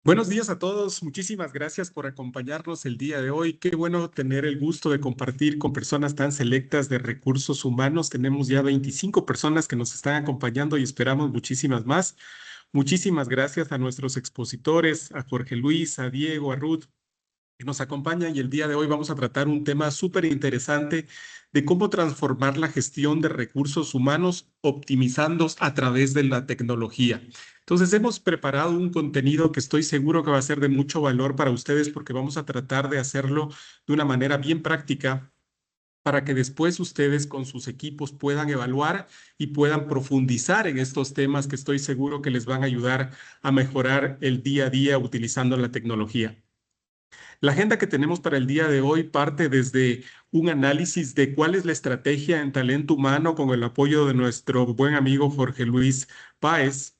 Buenos días a todos. Muchísimas gracias por acompañarnos el día de hoy. Qué bueno tener el gusto de compartir con personas tan selectas de recursos humanos. Tenemos ya 25 personas que nos están acompañando y esperamos muchísimas más. Muchísimas gracias a nuestros expositores, a Jorge Luis, a Diego, a Ruth, que nos acompañan y el día de hoy vamos a tratar un tema súper interesante de cómo transformar la gestión de recursos humanos optimizando a través de la tecnología. Entonces, hemos preparado un contenido que estoy seguro que va a ser de mucho valor para ustedes porque vamos a tratar de hacerlo de una manera bien práctica para que después ustedes con sus equipos puedan evaluar y puedan profundizar en estos temas que estoy seguro que les van a ayudar a mejorar el día a día utilizando la tecnología. La agenda que tenemos para el día de hoy parte desde un análisis de cuál es la estrategia en talento humano con el apoyo de nuestro buen amigo Jorge Luis Páez.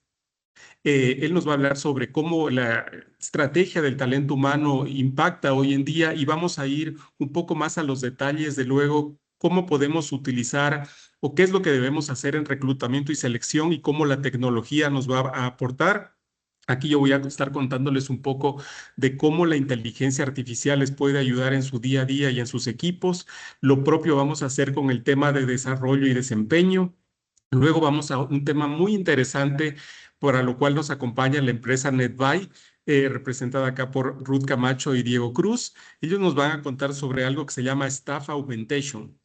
Él nos va a hablar sobre cómo la estrategia del talento humano impacta hoy en día y vamos a ir un poco más a los detalles de luego cómo podemos utilizar o qué es lo que debemos hacer en reclutamiento y selección y cómo la tecnología nos va a aportar. Aquí yo voy a estar contándoles un poco de cómo la inteligencia artificial les puede ayudar en su día a día y en sus equipos. Lo propio vamos a hacer con el tema de desarrollo y desempeño. Luego vamos a un tema muy interesante para lo cual nos acompaña la empresa NetBuy, representada acá por Ruth Camacho y Diego Cruz. Ellos nos van a contar sobre algo que se llama Staff Augmentation,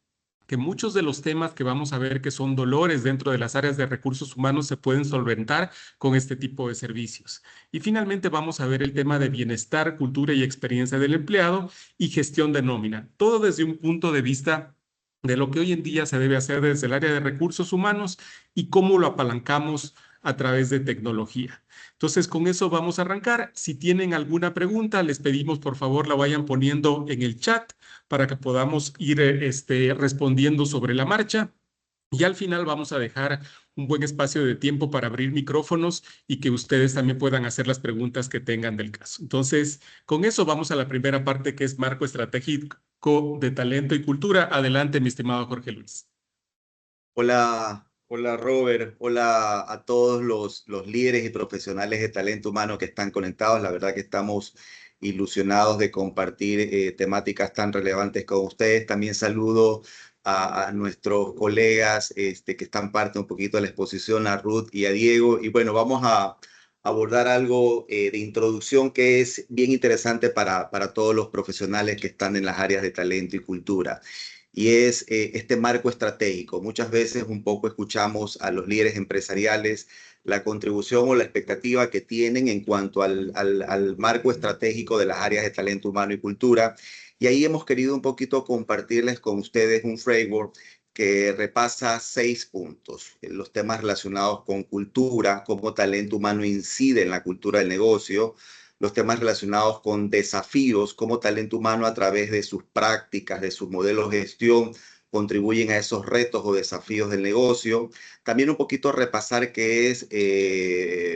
que muchos de los temas que vamos a ver que son dolores dentro de las áreas de recursos humanos se pueden solventar con este tipo de servicios. Y finalmente vamos a ver el tema de bienestar, cultura y experiencia del empleado y gestión de nómina. Todo desde un punto de vista de lo que hoy en día se debe hacer desde el área de recursos humanos y cómo lo apalancamos a través de tecnología. Entonces, con eso vamos a arrancar. Si tienen alguna pregunta, les pedimos por favor la vayan poniendo en el chat para que podamos ir respondiendo sobre la marcha. Y al final vamos a dejar un buen espacio de tiempo para abrir micrófonos y que ustedes también puedan hacer las preguntas que tengan del caso. Entonces, con eso vamos a la primera parte que es marco estratégico de talento y cultura. Adelante, mi estimado Jorge Luis. Hola, hola Robert, hola a todos los líderes y profesionales de talento humano que están conectados. La verdad que estamos ilusionados de compartir temáticas tan relevantes con ustedes. También saludo a nuestros colegas que están parte un poquito de la exposición, a Ruth y a Diego. Y bueno, vamos a abordar algo de introducción que es bien interesante para todos los profesionales que están en las áreas de talento y cultura y es este marco estratégico. Muchas veces un poco escuchamos a los líderes empresariales la contribución o la expectativa que tienen en cuanto al marco estratégico de las áreas de talento humano y cultura. Y ahí hemos querido un poquito compartirles con ustedes un framework que repasa 6 puntos. Los temas relacionados con cultura, cómo talento humano incide en la cultura del negocio, los temas relacionados con desafíos, cómo talento humano a través de sus prácticas, de sus modelos de gestión, contribuyen a esos retos o desafíos del negocio. También un poquito repasar que es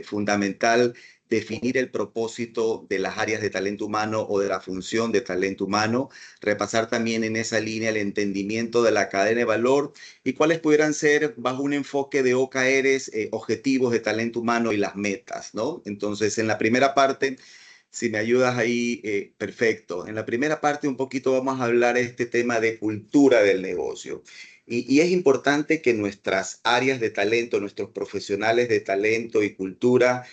fundamental definir el propósito de las áreas de talento humano o de la función de talento humano, repasar también en esa línea el entendimiento de la cadena de valor y cuáles pudieran ser, bajo un enfoque de OKRs, objetivos de talento humano y las metas, ¿no? Entonces, en la primera parte, si me ayudas ahí, perfecto. En la primera parte un poquito vamos a hablar de este tema de cultura del negocio. Y es importante que nuestras áreas de talento, nuestros profesionales de talento y cultura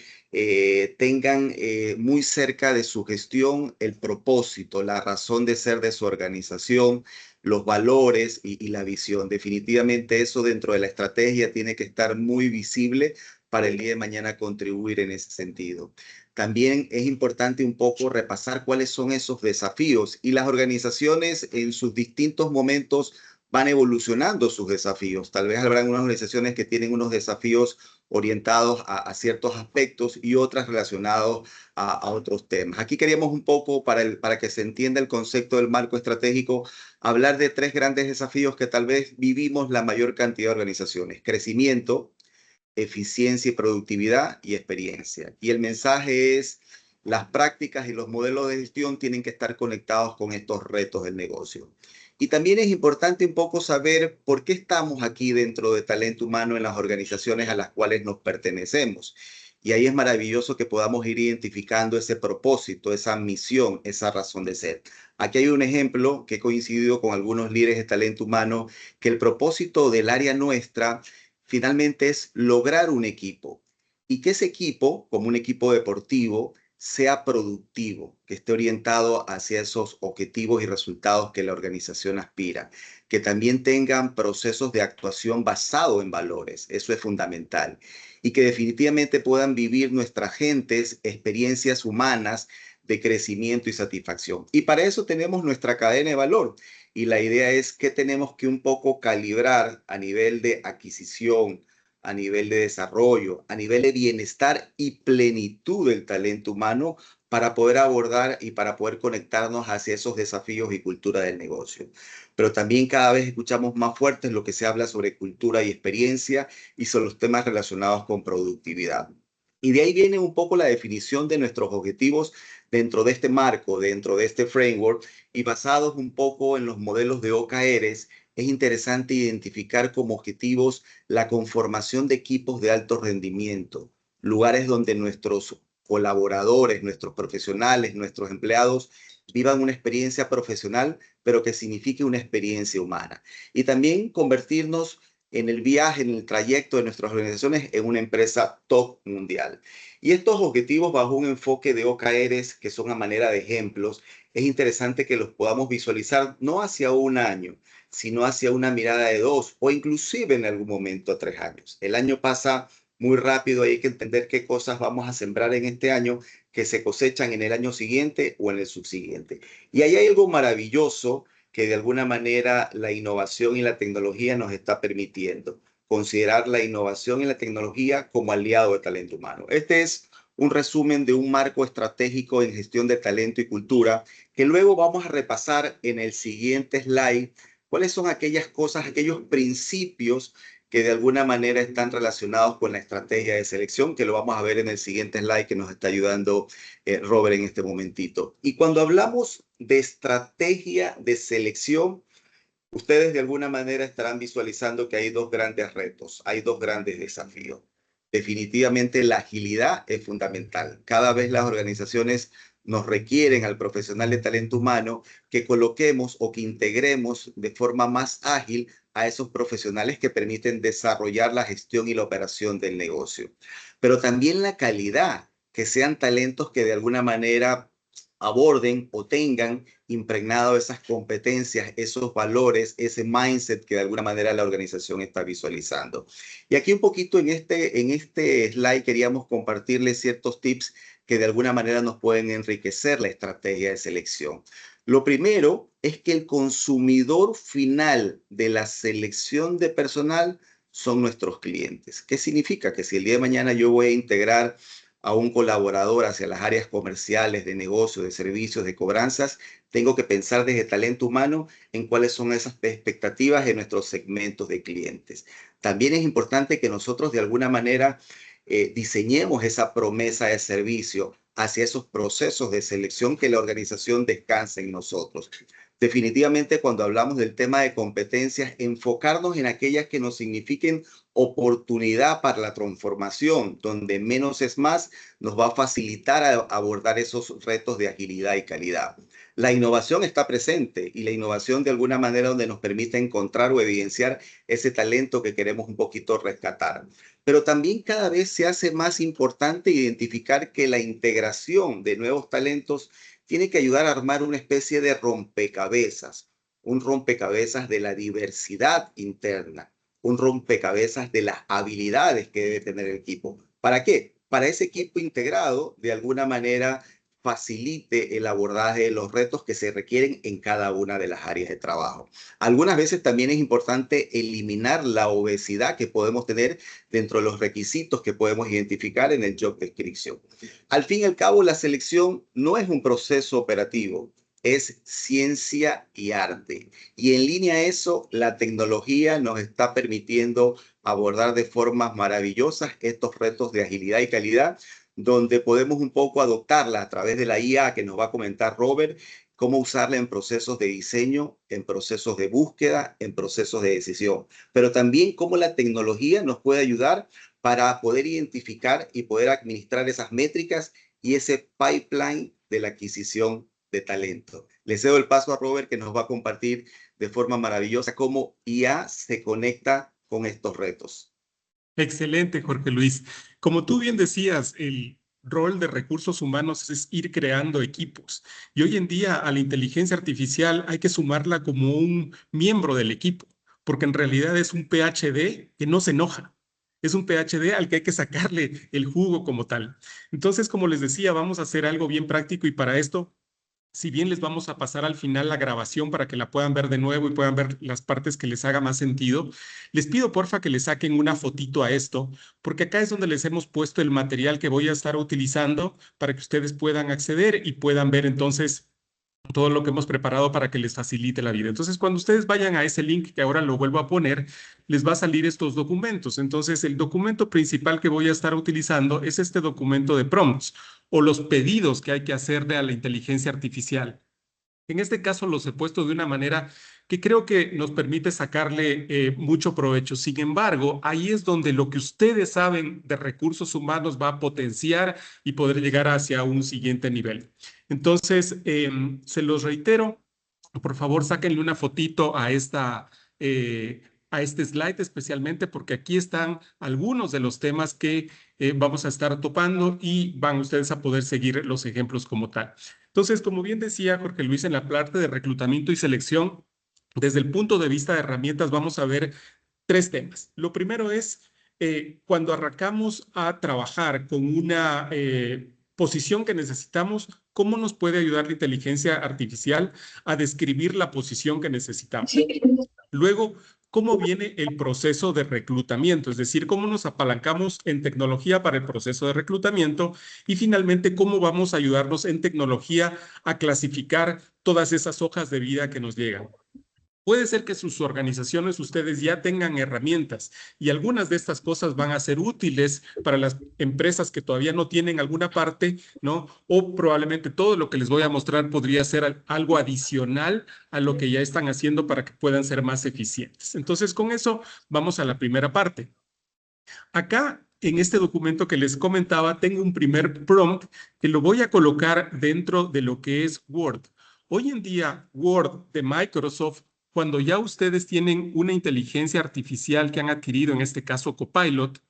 tengan muy cerca de su gestión el propósito, la razón de ser de su organización, los valores y la visión. Definitivamente eso dentro de la estrategia tiene que estar muy visible para el día de mañana contribuir en ese sentido. También es importante un poco repasar cuáles son esos desafíos y las organizaciones en sus distintos momentos van evolucionando sus desafíos. Tal vez habrán unas organizaciones que tienen unos desafíos orientados a ciertos aspectos y otras relacionados a otros temas. Aquí queríamos un poco, para que se entienda el concepto del marco estratégico, hablar de 3 grandes desafíos que tal vez vivimos la mayor cantidad de organizaciones: crecimiento, eficiencia y productividad y experiencia. Y el mensaje es: las prácticas y los modelos de gestión tienen que estar conectados con estos retos del negocio. Y también es importante un poco saber por qué estamos aquí dentro de talento humano en las organizaciones a las cuales nos pertenecemos. Y ahí es maravilloso que podamos ir identificando ese propósito, esa misión, esa razón de ser. Aquí hay un ejemplo que he coincidido con algunos líderes de talento humano, que el propósito del área nuestra finalmente es lograr un equipo y que ese equipo, como un equipo deportivo, sea productivo, que esté orientado hacia esos objetivos y resultados que la organización aspira, que también tengan procesos de actuación basados en valores, eso es fundamental, y que definitivamente puedan vivir nuestras gentes experiencias humanas de crecimiento y satisfacción. Y para eso tenemos nuestra cadena de valor. Y la idea es que tenemos que un poco calibrar a nivel de adquisición, a nivel de desarrollo, a nivel de bienestar y plenitud del talento humano para poder abordar y para poder conectarnos hacia esos desafíos y cultura del negocio. Pero también cada vez escuchamos más fuertes lo que se habla sobre cultura y experiencia y sobre los temas relacionados con productividad. Y de ahí viene un poco la definición de nuestros objetivos dentro de este marco, dentro de este framework y basados un poco en los modelos de OKRs. Es interesante identificar como objetivos la conformación de equipos de alto rendimiento, lugares donde nuestros colaboradores, nuestros profesionales, nuestros empleados vivan una experiencia profesional, pero que signifique una experiencia humana. Y también convertirnos en el viaje, en el trayecto de nuestras organizaciones en una empresa top mundial. Y estos objetivos bajo un enfoque de OKRs, que son a manera de ejemplos, es interesante que los podamos visualizar no hacia un año, sino hacia una mirada de 2 o inclusive en algún momento a 3 años. El año pasa muy rápido y hay que entender qué cosas vamos a sembrar en este año que se cosechan en el año siguiente o en el subsiguiente. Y ahí hay algo maravilloso que de alguna manera la innovación y la tecnología nos está permitiendo. Considerar la innovación y la tecnología como aliado de talento humano. Este es un resumen de un marco estratégico en gestión de talento y cultura que luego vamos a repasar en el siguiente slide. ¿Cuáles son aquellas cosas, aquellos principios que de alguna manera están relacionados con la estrategia de selección, que lo vamos a ver en el siguiente slide que nos está ayudando Robert en este momentito? Y cuando hablamos de estrategia de selección, ustedes de alguna manera estarán visualizando que hay dos grandes retos, hay dos grandes desafíos. Definitivamente la agilidad es fundamental. Cada vez las organizaciones nos requieren al profesional de talento humano que coloquemos o que integremos de forma más ágil a esos profesionales que permiten desarrollar la gestión y la operación del negocio. Pero también la calidad, que sean talentos que de alguna manera aborden o tengan impregnado esas competencias, esos valores, ese mindset que de alguna manera la organización está visualizando. Y aquí un poquito en este slide queríamos compartirles ciertos tips que de alguna manera nos pueden enriquecer la estrategia de selección. Lo primero es que el consumidor final de la selección de personal son nuestros clientes. ¿Qué significa? Que si el día de mañana yo voy a integrar a un colaborador hacia las áreas comerciales, de negocio, de servicios, de cobranzas, tengo que pensar desde talento humano en cuáles son esas expectativas de nuestros segmentos de clientes. También es importante que nosotros de alguna manera diseñemos esa promesa de servicio hacia esos procesos de selección que la organización descanse en nosotros. Definitivamente, cuando hablamos del tema de competencias, enfocarnos en aquellas que nos signifiquen oportunidad para la transformación, donde menos es más, nos va a facilitar abordar esos retos de agilidad y calidad. La innovación está presente y la innovación de alguna manera donde nos permite encontrar o evidenciar ese talento que queremos un poquito rescatar. Pero también cada vez se hace más importante identificar que la integración de nuevos talentos tiene que ayudar a armar una especie de rompecabezas, un rompecabezas de la diversidad interna, un rompecabezas de las habilidades que debe tener el equipo. ¿Para qué? Para ese equipo integrado, de alguna manera, facilite el abordaje de los retos que se requieren en cada una de las áreas de trabajo. Algunas veces también es importante eliminar la obesidad que podemos tener dentro de los requisitos que podemos identificar en el job description. Al fin y al cabo, la selección no es un proceso operativo, es ciencia y arte. Y en línea a eso, la tecnología nos está permitiendo abordar de formas maravillosas estos retos de agilidad y calidad, donde podemos un poco adoptarla a través de la IA que nos va a comentar Robert, cómo usarla en procesos de diseño, en procesos de búsqueda, en procesos de decisión, pero también cómo la tecnología nos puede ayudar para poder identificar y poder administrar esas métricas y ese pipeline de la adquisición de talento. Le cedo el paso a Robert, que nos va a compartir de forma maravillosa cómo IA se conecta con estos retos. Excelente, Jorge Luis. Como tú bien decías, el rol de recursos humanos es ir creando equipos. Y hoy en día a la inteligencia artificial hay que sumarla como un miembro del equipo, porque en realidad es un PhD que no se enoja. Es un PhD al que hay que sacarle el jugo como tal. Entonces, como les decía, vamos a hacer algo bien práctico y para esto, si bien les vamos a pasar al final la grabación para que la puedan ver de nuevo y puedan ver las partes que les haga más sentido, les pido porfa que le saquen una fotito a esto, porque acá es donde les hemos puesto el material que voy a estar utilizando para que ustedes puedan acceder y puedan ver entonces todo lo que hemos preparado para que les facilite la vida. Entonces, cuando ustedes vayan a ese link que ahora lo vuelvo a poner, les va a salir estos documentos. Entonces, el documento principal que voy a estar utilizando es este documento de prompts o los pedidos que hay que hacerle a la inteligencia artificial. En este caso los he puesto de una manera que creo que nos permite sacarle mucho provecho. Sin embargo, ahí es donde lo que ustedes saben de recursos humanos va a potenciar y poder llegar hacia un siguiente nivel. Entonces, se los reitero, por favor, sáquenle una fotito a este slide especialmente porque aquí están algunos de los temas que vamos a estar topando y van ustedes a poder seguir los ejemplos como tal. Entonces, como bien decía Jorge Luis, en la parte de reclutamiento y selección, desde el punto de vista de herramientas, vamos a ver tres temas. Lo primero es cuando arrancamos a trabajar con una posición que necesitamos, ¿cómo nos puede ayudar la inteligencia artificial a describir la posición que necesitamos? Luego, ¿cómo viene el proceso de reclutamiento? Es decir, cómo nos apalancamos en tecnología para el proceso de reclutamiento y finalmente, cómo vamos a ayudarnos en tecnología a clasificar todas esas hojas de vida que nos llegan. Puede ser que sus organizaciones, ustedes ya tengan herramientas y algunas de estas cosas van a ser útiles para las empresas que todavía no tienen alguna parte, ¿no? O probablemente todo lo que les voy a mostrar podría ser algo adicional a lo que ya están haciendo para que puedan ser más eficientes. Entonces, con eso vamos a la primera parte. Acá, en este documento que les comentaba, tengo un primer prompt que lo voy a colocar dentro de lo que es Word. Hoy en día, Word de Microsoft, cuando ya ustedes tienen una inteligencia artificial que han adquirido, en este caso Copilot,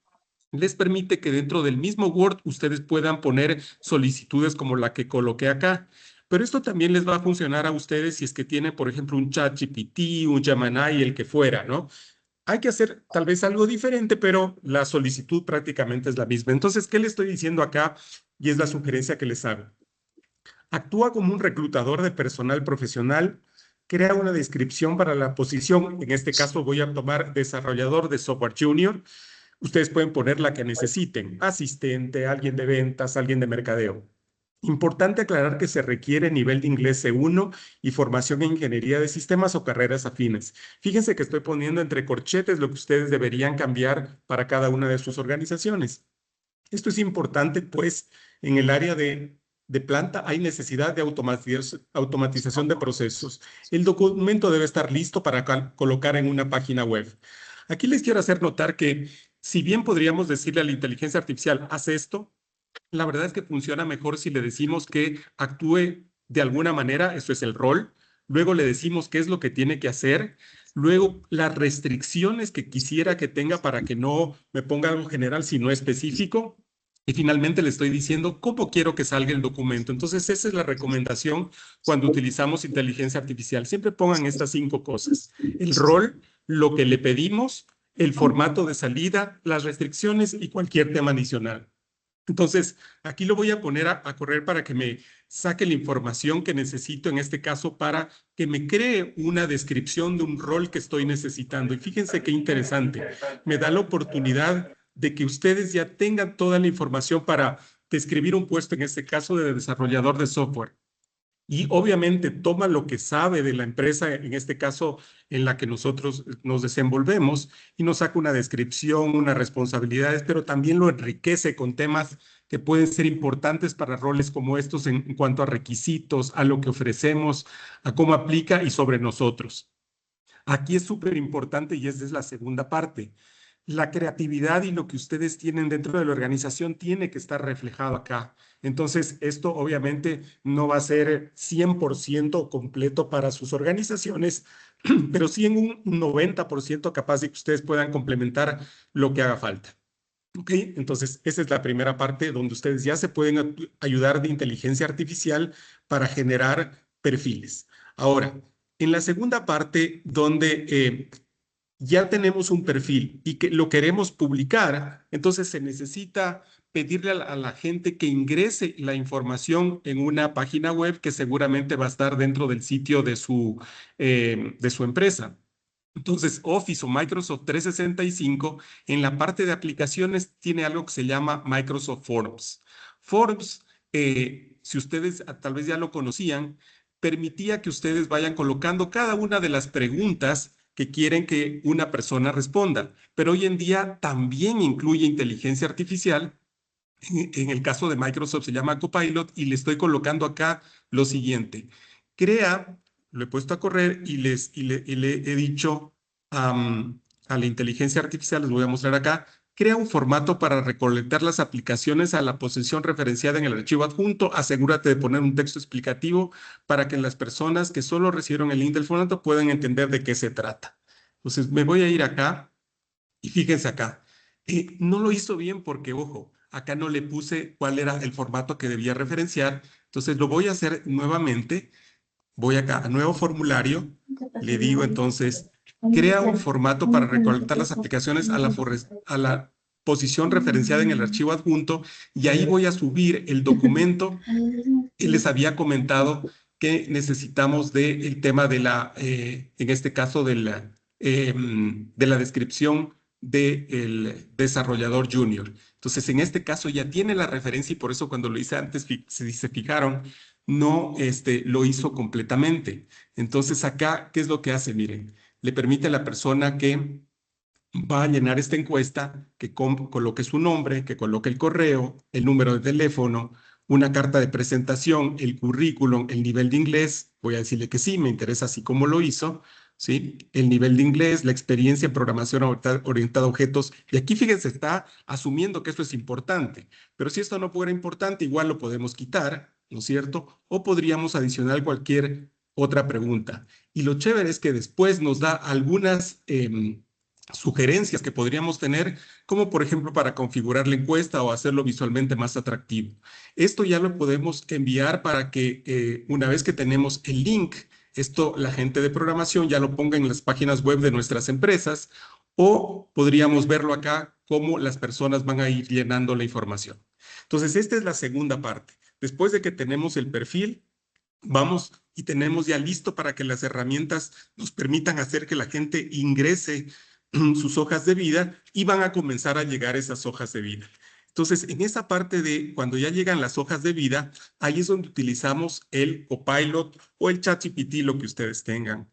les permite que dentro del mismo Word ustedes puedan poner solicitudes como la que coloqué acá. Pero esto también les va a funcionar a ustedes si es que tienen, por ejemplo, un ChatGPT, un Gemini, el que fuera, ¿no? Hay que hacer tal vez algo diferente, pero la solicitud prácticamente es la misma. Entonces, ¿qué le estoy diciendo acá? Y es la sugerencia que les hago. Actúa como un reclutador de personal profesional, crea una descripción para la posición. En este caso voy a tomar desarrollador de software junior. Ustedes pueden poner la que necesiten, asistente, alguien de ventas, alguien de mercadeo. Importante aclarar que se requiere nivel de inglés C1 y formación en ingeniería de sistemas o carreras afines. Fíjense que estoy poniendo entre corchetes lo que ustedes deberían cambiar para cada una de sus organizaciones. Esto es importante, pues, en el área de planta hay necesidad de automatización de procesos. El documento debe estar listo para colocar en una página web. Aquí les quiero hacer notar que, si bien podríamos decirle a la inteligencia artificial, haz esto, la verdad es que funciona mejor si le decimos que actúe de alguna manera, eso es el rol, luego le decimos qué es lo que tiene que hacer, luego las restricciones que quisiera que tenga para que no me ponga algo general, sino específico, y finalmente le estoy diciendo cómo quiero que salga el documento. Entonces, esa es la recomendación cuando utilizamos inteligencia artificial. Siempre pongan estas 5 cosas: el rol, lo que le pedimos, el formato de salida, las restricciones y cualquier tema adicional. Entonces, aquí lo voy a poner a correr para que me saque la información que necesito, en este caso, para que me cree una descripción de un rol que estoy necesitando. Y fíjense qué interesante. Me da la oportunidad de que ustedes ya tengan toda la información para describir un puesto, en este caso, de desarrollador de software. Y obviamente toma lo que sabe de la empresa, en este caso en la que nosotros nos desenvolvemos, y nos saca una descripción, unas responsabilidades, pero también lo enriquece con temas que pueden ser importantes para roles como estos en cuanto a requisitos, a lo que ofrecemos, a cómo aplica y sobre nosotros. Aquí es súper importante y esta es la segunda parte. la creatividad y lo que ustedes tienen dentro de la organización tiene que estar reflejado acá. Entonces, esto obviamente no va a ser 100% completo para sus organizaciones, pero sí en un 90% capaz de que ustedes puedan complementar lo que haga falta. ¿Ok? Entonces, esa es la primera parte donde ustedes ya se pueden ayudar de inteligencia artificial para generar perfiles. Ahora, en la segunda parte, donde ya tenemos un perfil y que lo queremos publicar, entonces se necesita pedirle a la gente que ingrese la información en una página web que seguramente va a estar dentro del sitio de su empresa. Entonces, Office o Microsoft 365 en la parte de aplicaciones tiene algo que se llama Microsoft Forms. Forms, si ustedes tal vez ya lo conocían, permitía que ustedes vayan colocando cada una de las preguntas que quieren que una persona responda, pero hoy en día también incluye inteligencia artificial. En el caso de Microsoft se llama Copilot y le estoy colocando acá lo siguiente. Crea, lo he puesto a correr y le he dicho a la inteligencia artificial, les voy a mostrar acá, crea un formato para recolectar las aplicaciones a la posición referenciada en el archivo adjunto. Asegúrate de poner un texto explicativo para que las personas que solo recibieron el link del formato puedan entender de qué se trata. Entonces me voy a ir acá y fíjense acá, no lo hizo bien porque, ojo, acá no le puse cuál era el formato que debía referenciar. Entonces lo voy a hacer nuevamente. Voy acá a nuevo formulario. Le digo entonces, crea un formato para recolectar las aplicaciones a la posición referenciada en el archivo adjunto y ahí voy a subir el documento que les había comentado que necesitamos del tema de en este caso, de la descripción del desarrollador junior. Entonces, en este caso ya tiene la referencia y por eso cuando lo hice antes, si se fijaron, no lo hizo completamente. Entonces, acá, ¿qué es lo que hace? Miren, le permite a la persona que va a llenar esta encuesta, que coloque su nombre, que coloque el correo, el número de teléfono, una carta de presentación, el currículum, el nivel de inglés. Voy a decirle que sí, me interesa así como lo hizo, ¿sí? El nivel de inglés, la experiencia en programación orientada a objetos. Y aquí, fíjense, está asumiendo que esto es importante. Pero si esto no fuera importante, igual lo podemos quitar, ¿no es cierto? O podríamos adicionar cualquier otra pregunta. Y lo chévere es que después nos da algunas sugerencias que podríamos tener, como por ejemplo para configurar la encuesta o hacerlo visualmente más atractivo. Esto ya lo podemos enviar para que una vez que tenemos el link, esto la gente de programación ya lo ponga en las páginas web de nuestras empresas o podríamos verlo acá cómo las personas van a ir llenando la información. Entonces, esta es la segunda parte. Después de que tenemos el perfil, vamos y tenemos ya listo para que las herramientas nos permitan hacer que la gente ingrese sus hojas de vida y van a comenzar a llegar esas hojas de vida. Entonces, en esa parte de cuando ya llegan las hojas de vida, ahí es donde utilizamos el Copilot o el ChatGPT, lo que ustedes tengan.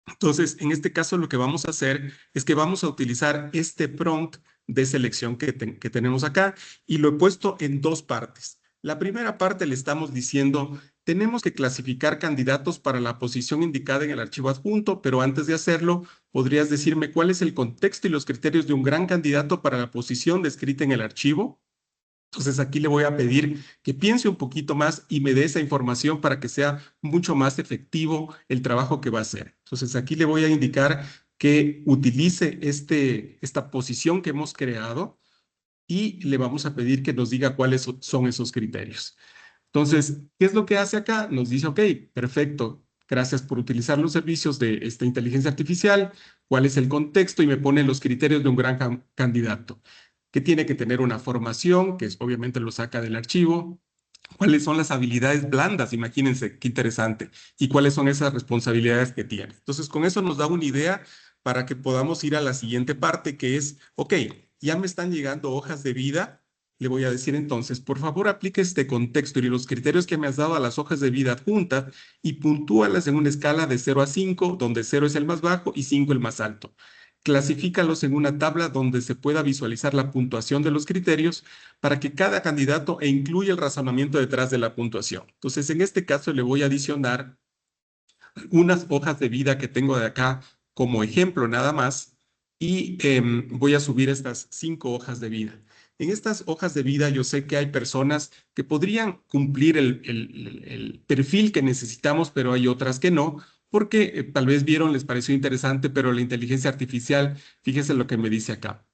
Entonces, en este caso, lo que vamos a hacer es que vamos a utilizar este prompt de selección que tenemos acá y lo he puesto en dos partes. La primera parte le estamos diciendo, tenemos que clasificar candidatos para la posición indicada en el archivo adjunto, pero antes de hacerlo, podrías decirme cuál es el contexto y los criterios de un gran candidato para la posición descrita en el archivo. Entonces aquí le voy a pedir que piense un poquito más y me dé esa información para que sea mucho más efectivo el trabajo que va a hacer. Entonces aquí le voy a indicar que utilice esta posición que hemos creado y le vamos a pedir que nos diga cuáles son esos criterios. Entonces, ¿qué es lo que hace acá? Nos dice, ok, perfecto, gracias por utilizar los servicios de esta inteligencia artificial, cuál es el contexto y me pone los criterios de un gran candidato, que tiene que tener una formación, que obviamente lo saca del archivo, cuáles son las habilidades blandas, imagínense qué interesante, y cuáles son esas responsabilidades que tiene. Entonces, con eso nos da una idea para que podamos ir a la siguiente parte, que es, ok, ya me están llegando hojas de vida. Le voy a decir entonces, por favor, aplique este contexto y los criterios que me has dado a las hojas de vida adjuntas y puntúalas en una escala de 0 a 5, donde 0 es el más bajo y 5 el más alto. Clasifícalos en una tabla donde se pueda visualizar la puntuación de los criterios para que cada candidato incluya el razonamiento detrás de la puntuación. Entonces, en este caso le voy a adicionar unas hojas de vida que tengo de acá como ejemplo nada más. y voy a subir estas 5 hojas de vida. En estas hojas de vida yo sé que hay personas que podrían cumplir el perfil que necesitamos, pero hay otras que no, porque tal vez vieron, les pareció interesante, pero la inteligencia artificial, fíjese lo que me dice acá.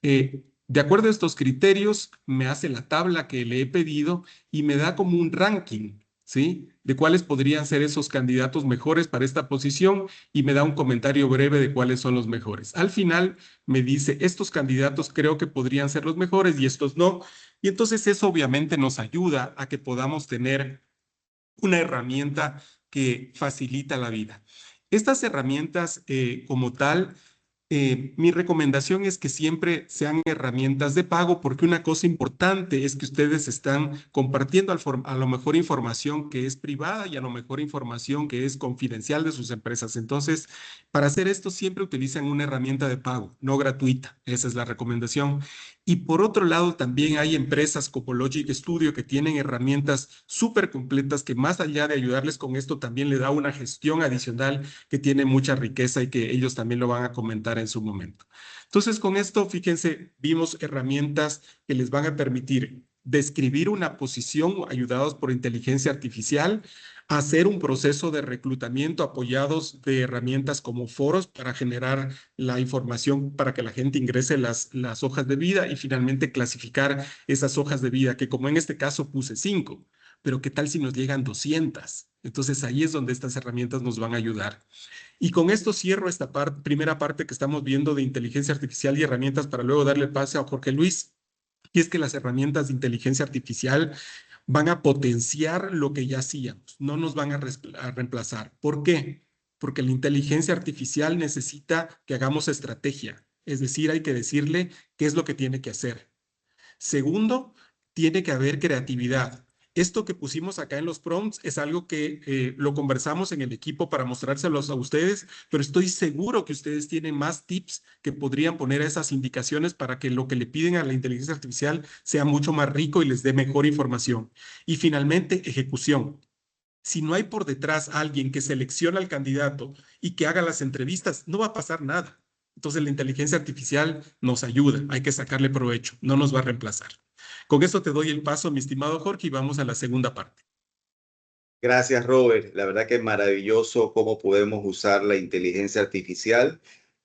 De acuerdo a estos criterios, me hace la tabla que le he pedido y me da como un ranking, ¿sí? De cuáles podrían ser esos candidatos mejores para esta posición y me da un comentario breve de cuáles son los mejores. Al final me dice, estos candidatos creo que podrían ser los mejores y estos no. Y entonces eso obviamente nos ayuda a que podamos tener una herramienta que facilita la vida. Estas herramientas como tal mi recomendación es que siempre sean herramientas de pago porque una cosa importante es que ustedes están compartiendo a lo mejor información que es privada y a lo mejor información que es confidencial de sus empresas. Entonces, para hacer esto siempre utilizan una herramienta de pago, no gratuita. Esa es la recomendación. Y por otro lado, también hay empresas como Logic Studio que tienen herramientas súper completas que más allá de ayudarles con esto, también le da una gestión adicional que tiene mucha riqueza y que ellos también lo van a comentar en su momento. Entonces, con esto, fíjense, vimos herramientas que les van a permitir describir una posición ayudados por inteligencia artificial, hacer un proceso de reclutamiento apoyados de herramientas como foros para generar la información para que la gente ingrese las hojas de vida y finalmente clasificar esas hojas de vida, que como en este caso puse 5, pero ¿qué tal si nos llegan 200? Entonces ahí es donde estas herramientas nos van a ayudar. Y con esto cierro esta primera parte que estamos viendo de inteligencia artificial y herramientas para luego darle pase a Jorge Luis. Y es que las herramientas de inteligencia artificial van a potenciar lo que ya hacíamos, no nos van a reemplazar. ¿Por qué? Porque la inteligencia artificial necesita que hagamos estrategia, es decir, hay que decirle qué es lo que tiene que hacer. Segundo, tiene que haber creatividad. Esto que pusimos acá en los prompts es algo que lo conversamos en el equipo para mostrárselos a ustedes, pero estoy seguro que ustedes tienen más tips que podrían poner a esas indicaciones para que lo que le piden a la inteligencia artificial sea mucho más rico y les dé mejor información. Y finalmente, ejecución. Si no hay por detrás alguien que selecciona al candidato y que haga las entrevistas, no va a pasar nada. Entonces la inteligencia artificial nos ayuda, hay que sacarle provecho, no nos va a reemplazar. Con esto te doy el paso, mi estimado Jorge, y vamos a la segunda parte. Gracias, Robert. La verdad que es maravilloso cómo podemos usar la inteligencia artificial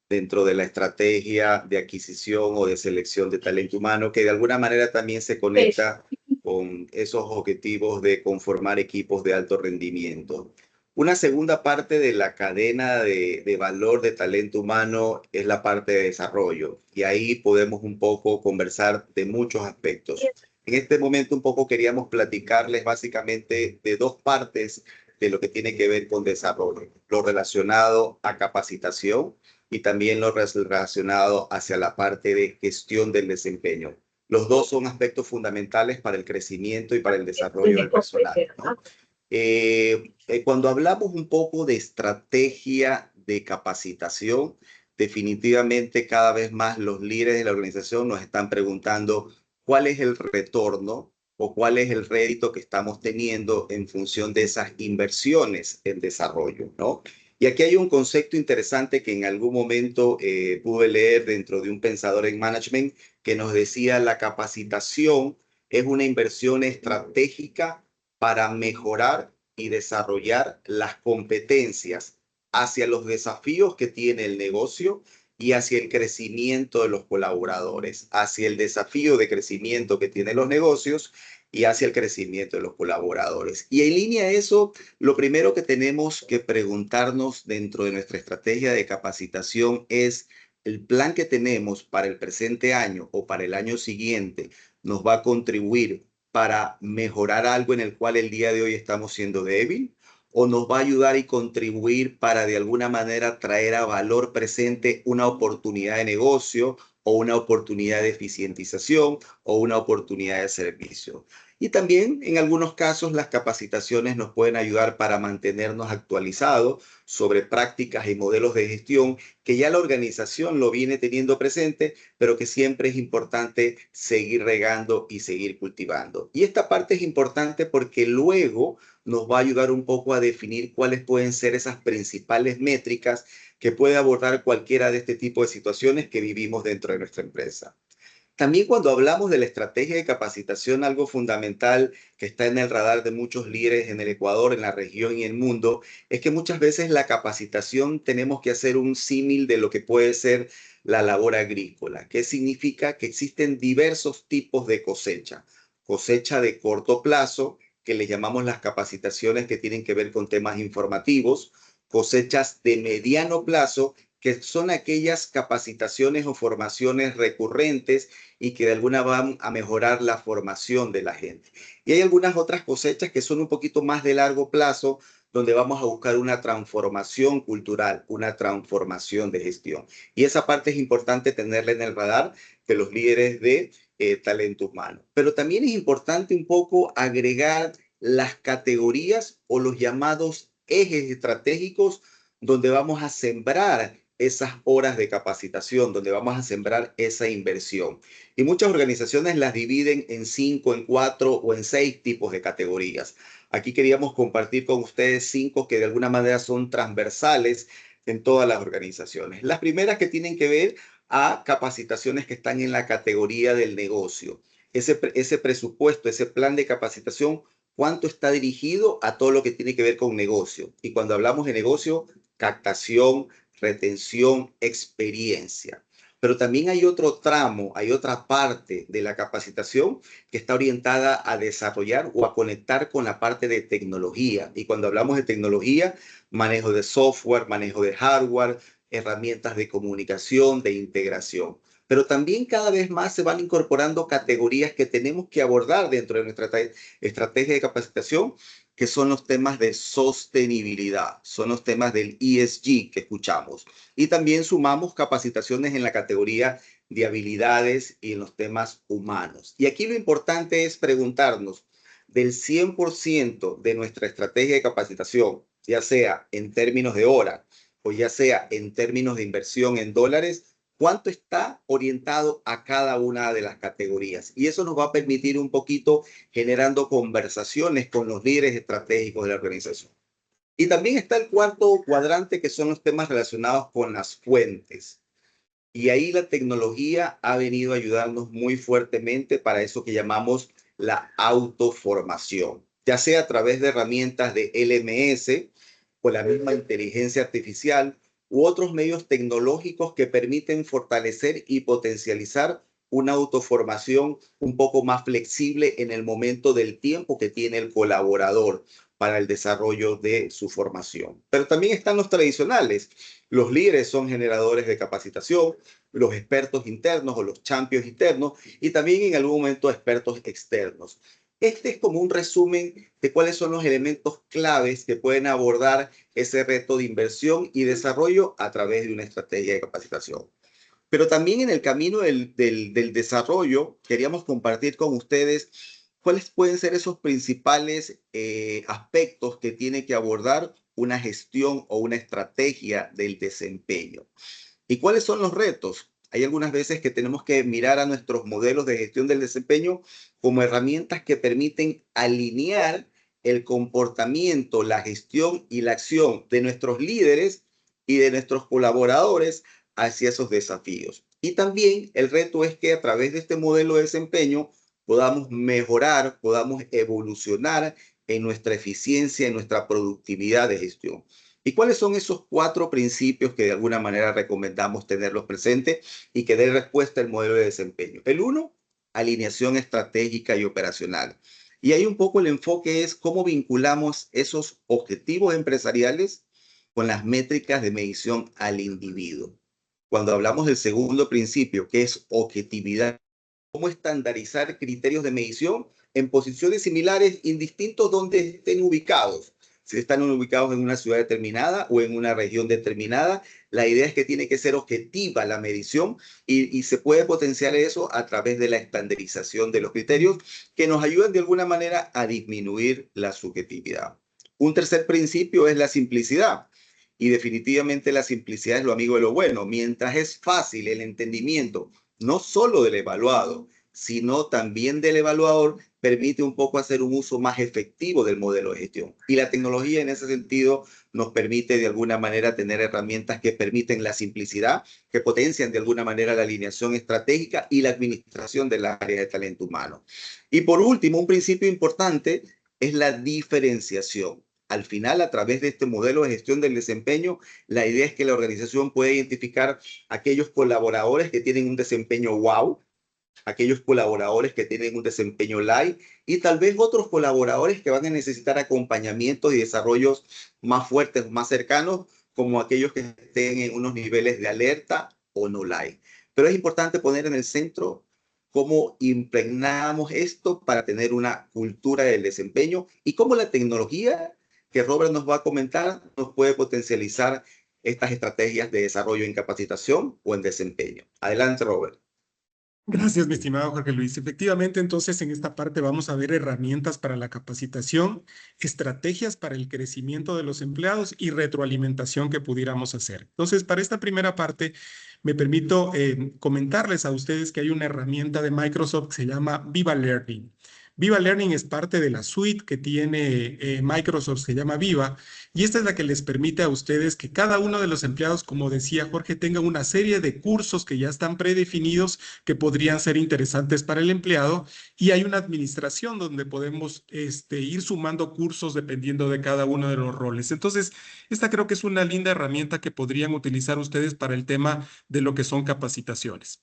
dentro de la estrategia de adquisición o de selección de talento humano, que de alguna manera también se conecta con esos objetivos de conformar equipos de alto rendimiento. Una segunda parte de la cadena de valor de talento humano es la parte de desarrollo, y ahí podemos un poco conversar de muchos aspectos. En este momento un poco queríamos platicarles básicamente de dos partes de lo que tiene que ver con desarrollo, lo relacionado a capacitación y también lo relacionado hacia la parte de gestión del desempeño. Los dos son aspectos fundamentales para el crecimiento y para el desarrollo del personal, ¿no? Cuando hablamos un poco de estrategia de capacitación, definitivamente cada vez más los líderes de la organización nos están preguntando cuál es el retorno o cuál es el rédito que estamos teniendo en función de esas inversiones en desarrollo, ¿no? Y aquí hay un concepto interesante que en algún momento pude leer dentro de un pensador en management que nos decía la capacitación es una inversión estratégica para mejorar y desarrollar las competencias hacia los desafíos que tiene el negocio y hacia el crecimiento de los colaboradores, hacia el desafío de crecimiento que tienen los negocios y hacia el crecimiento de los colaboradores. Y en línea a eso, lo primero que tenemos que preguntarnos dentro de nuestra estrategia de capacitación es el plan que tenemos para el presente año o para el año siguiente nos va a contribuir para mejorar algo en el cual el día de hoy estamos siendo débil, o nos va a ayudar y contribuir para de alguna manera traer a valor presente una oportunidad de negocio o una oportunidad de eficientización o una oportunidad de servicio. Y también en algunos casos las capacitaciones nos pueden ayudar para mantenernos actualizados sobre prácticas y modelos de gestión que ya la organización lo viene teniendo presente, pero que siempre es importante seguir regando y seguir cultivando. Y esta parte es importante porque luego nos va a ayudar un poco a definir cuáles pueden ser esas principales métricas que puede abordar cualquiera de este tipo de situaciones que vivimos dentro de nuestra empresa. También cuando hablamos de la estrategia de capacitación, algo fundamental que está en el radar de muchos líderes en el Ecuador, en la región y el mundo, es que muchas veces la capacitación tenemos que hacer un símil de lo que puede ser la labor agrícola, que significa que existen diversos tipos de cosecha. Cosecha de corto plazo, que le llamamos las capacitaciones que tienen que ver con temas informativos, cosechas de mediano plazo, que son aquellas capacitaciones o formaciones recurrentes y que de alguna van a mejorar la formación de la gente. Y hay algunas otras cosechas que son un poquito más de largo plazo, donde vamos a buscar una transformación cultural, una transformación de gestión. Y esa parte es importante tenerla en el radar de los líderes de talento humano. Pero también es importante un poco agregar las categorías o los llamados ejes estratégicos donde vamos a sembrar esas horas de capacitación, donde vamos a sembrar esa inversión. Y muchas organizaciones las dividen en 5, en 4 o en 6 tipos de categorías. Aquí queríamos compartir con ustedes 5 que de alguna manera son transversales en todas las organizaciones. Las primeras que tienen que ver a capacitaciones que están en la categoría del negocio. Ese presupuesto, ese plan de capacitación, ¿cuánto está dirigido a todo lo que tiene que ver con negocio? Y cuando hablamos de negocio, captación, retención, experiencia. Pero también hay otro tramo, hay otra parte de la capacitación que está orientada a desarrollar o a conectar con la parte de tecnología. Y cuando hablamos de tecnología, manejo de software, manejo de hardware, herramientas de comunicación, de integración. Pero también cada vez más se van incorporando categorías que tenemos que abordar dentro de nuestra estrategia de capacitación, que son los temas de sostenibilidad, son los temas del ESG que escuchamos. Y también sumamos capacitaciones en la categoría de habilidades y en los temas humanos. Y aquí lo importante es preguntarnos, del 100% de nuestra estrategia de capacitación, ya sea en términos de hora o ya sea en términos de inversión en dólares, cuánto está orientado a cada una de las categorías. Y eso nos va a permitir un poquito generando conversaciones con los líderes estratégicos de la organización. Y también está el cuarto cuadrante, que son los temas relacionados con las fuentes. Y ahí la tecnología ha venido a ayudarnos muy fuertemente para eso que llamamos la autoformación, ya sea a través de herramientas de LMS o la misma inteligencia artificial u otros medios tecnológicos que permiten fortalecer y potencializar una autoformación un poco más flexible en el momento del tiempo que tiene el colaborador para el desarrollo de su formación. Pero también están los tradicionales. Los líderes son generadores de capacitación, los expertos internos o los champions internos y también en algún momento expertos externos. Este es como un resumen de cuáles son los elementos claves que pueden abordar ese reto de inversión y desarrollo a través de una estrategia de capacitación. Pero también en el camino del desarrollo, queríamos compartir con ustedes cuáles pueden ser esos principales aspectos que tiene que abordar una gestión o una estrategia del desempeño. ¿Y cuáles son los retos? Hay algunas veces que tenemos que mirar a nuestros modelos de gestión del desempeño como herramientas que permiten alinear el comportamiento, la gestión y la acción de nuestros líderes y de nuestros colaboradores hacia esos desafíos. Y también el reto es que a través de este modelo de desempeño podamos mejorar, podamos evolucionar en nuestra eficiencia, en nuestra productividad de gestión. ¿Y cuáles son esos 4 principios que de alguna manera recomendamos tenerlos presentes y que den respuesta al modelo de desempeño? El 1, alineación estratégica y operacional. Y ahí un poco el enfoque es cómo vinculamos esos objetivos empresariales con las métricas de medición al individuo. Cuando hablamos del segundo principio, que es objetividad, cómo estandarizar criterios de medición en posiciones similares indistintos donde estén ubicados. si están ubicados en una ciudad determinada o en una región determinada. La idea es que tiene que ser objetiva la medición y se puede potenciar eso a través de la estandarización de los criterios que nos ayudan de alguna manera a disminuir la subjetividad. Un tercer principio es la simplicidad. Y definitivamente la simplicidad es lo amigo de lo bueno. Mientras es fácil el entendimiento, no solo del evaluado, sino también del evaluador, permite un poco hacer un uso más efectivo del modelo de gestión. Y la tecnología en ese sentido nos permite de alguna manera tener herramientas que permiten la simplicidad, que potencian de alguna manera la alineación estratégica y la administración del área de talento humano. Y por último, un principio importante es la diferenciación. Al final, a través de este modelo de gestión del desempeño, la idea es que la organización pueda identificar aquellos colaboradores que tienen un desempeño wow, aquellos colaboradores que tienen un desempeño light y tal vez otros colaboradores que van a necesitar acompañamientos y desarrollos más fuertes, más cercanos, como aquellos que estén en unos niveles de alerta o no light. Pero es importante poner en el centro cómo impregnamos esto para tener una cultura del desempeño y cómo la tecnología que Robert nos va a comentar nos puede potencializar estas estrategias de desarrollo en capacitación o en desempeño. Adelante, Robert. Gracias, mi estimado Jorge Luis. Efectivamente, entonces en esta parte vamos a ver herramientas para la capacitación, estrategias para el crecimiento de los empleados y retroalimentación que pudiéramos hacer. Entonces, para esta primera parte, me permito comentarles a ustedes que hay una herramienta de Microsoft que se llama Viva Learning. Viva Learning es parte de la suite que tiene Microsoft, se llama Viva, y esta es la que les permite a ustedes que cada uno de los empleados, como decía Jorge, tenga una serie de cursos que ya están predefinidos que podrían ser interesantes para el empleado, y hay una administración donde podemos ir sumando cursos dependiendo de cada uno de los roles. Entonces, esta creo que es una linda herramienta que podrían utilizar ustedes para el tema de lo que son capacitaciones.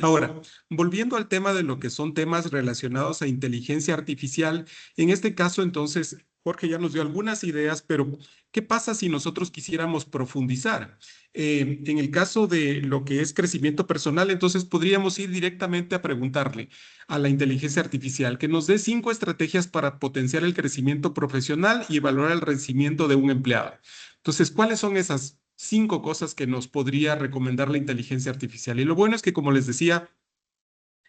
Ahora, volviendo al tema de lo que son temas relacionados a inteligencia artificial, en este caso, entonces, Jorge ya nos dio algunas ideas, pero ¿qué pasa si nosotros quisiéramos profundizar? En el caso de lo que es crecimiento personal, entonces podríamos ir directamente a preguntarle a la inteligencia artificial que nos dé 5 estrategias para potenciar el crecimiento profesional y evaluar el rendimiento de un empleado. Entonces, ¿cuáles son esas 5 cosas que nos podría recomendar la inteligencia artificial? Y lo bueno es que, como les decía,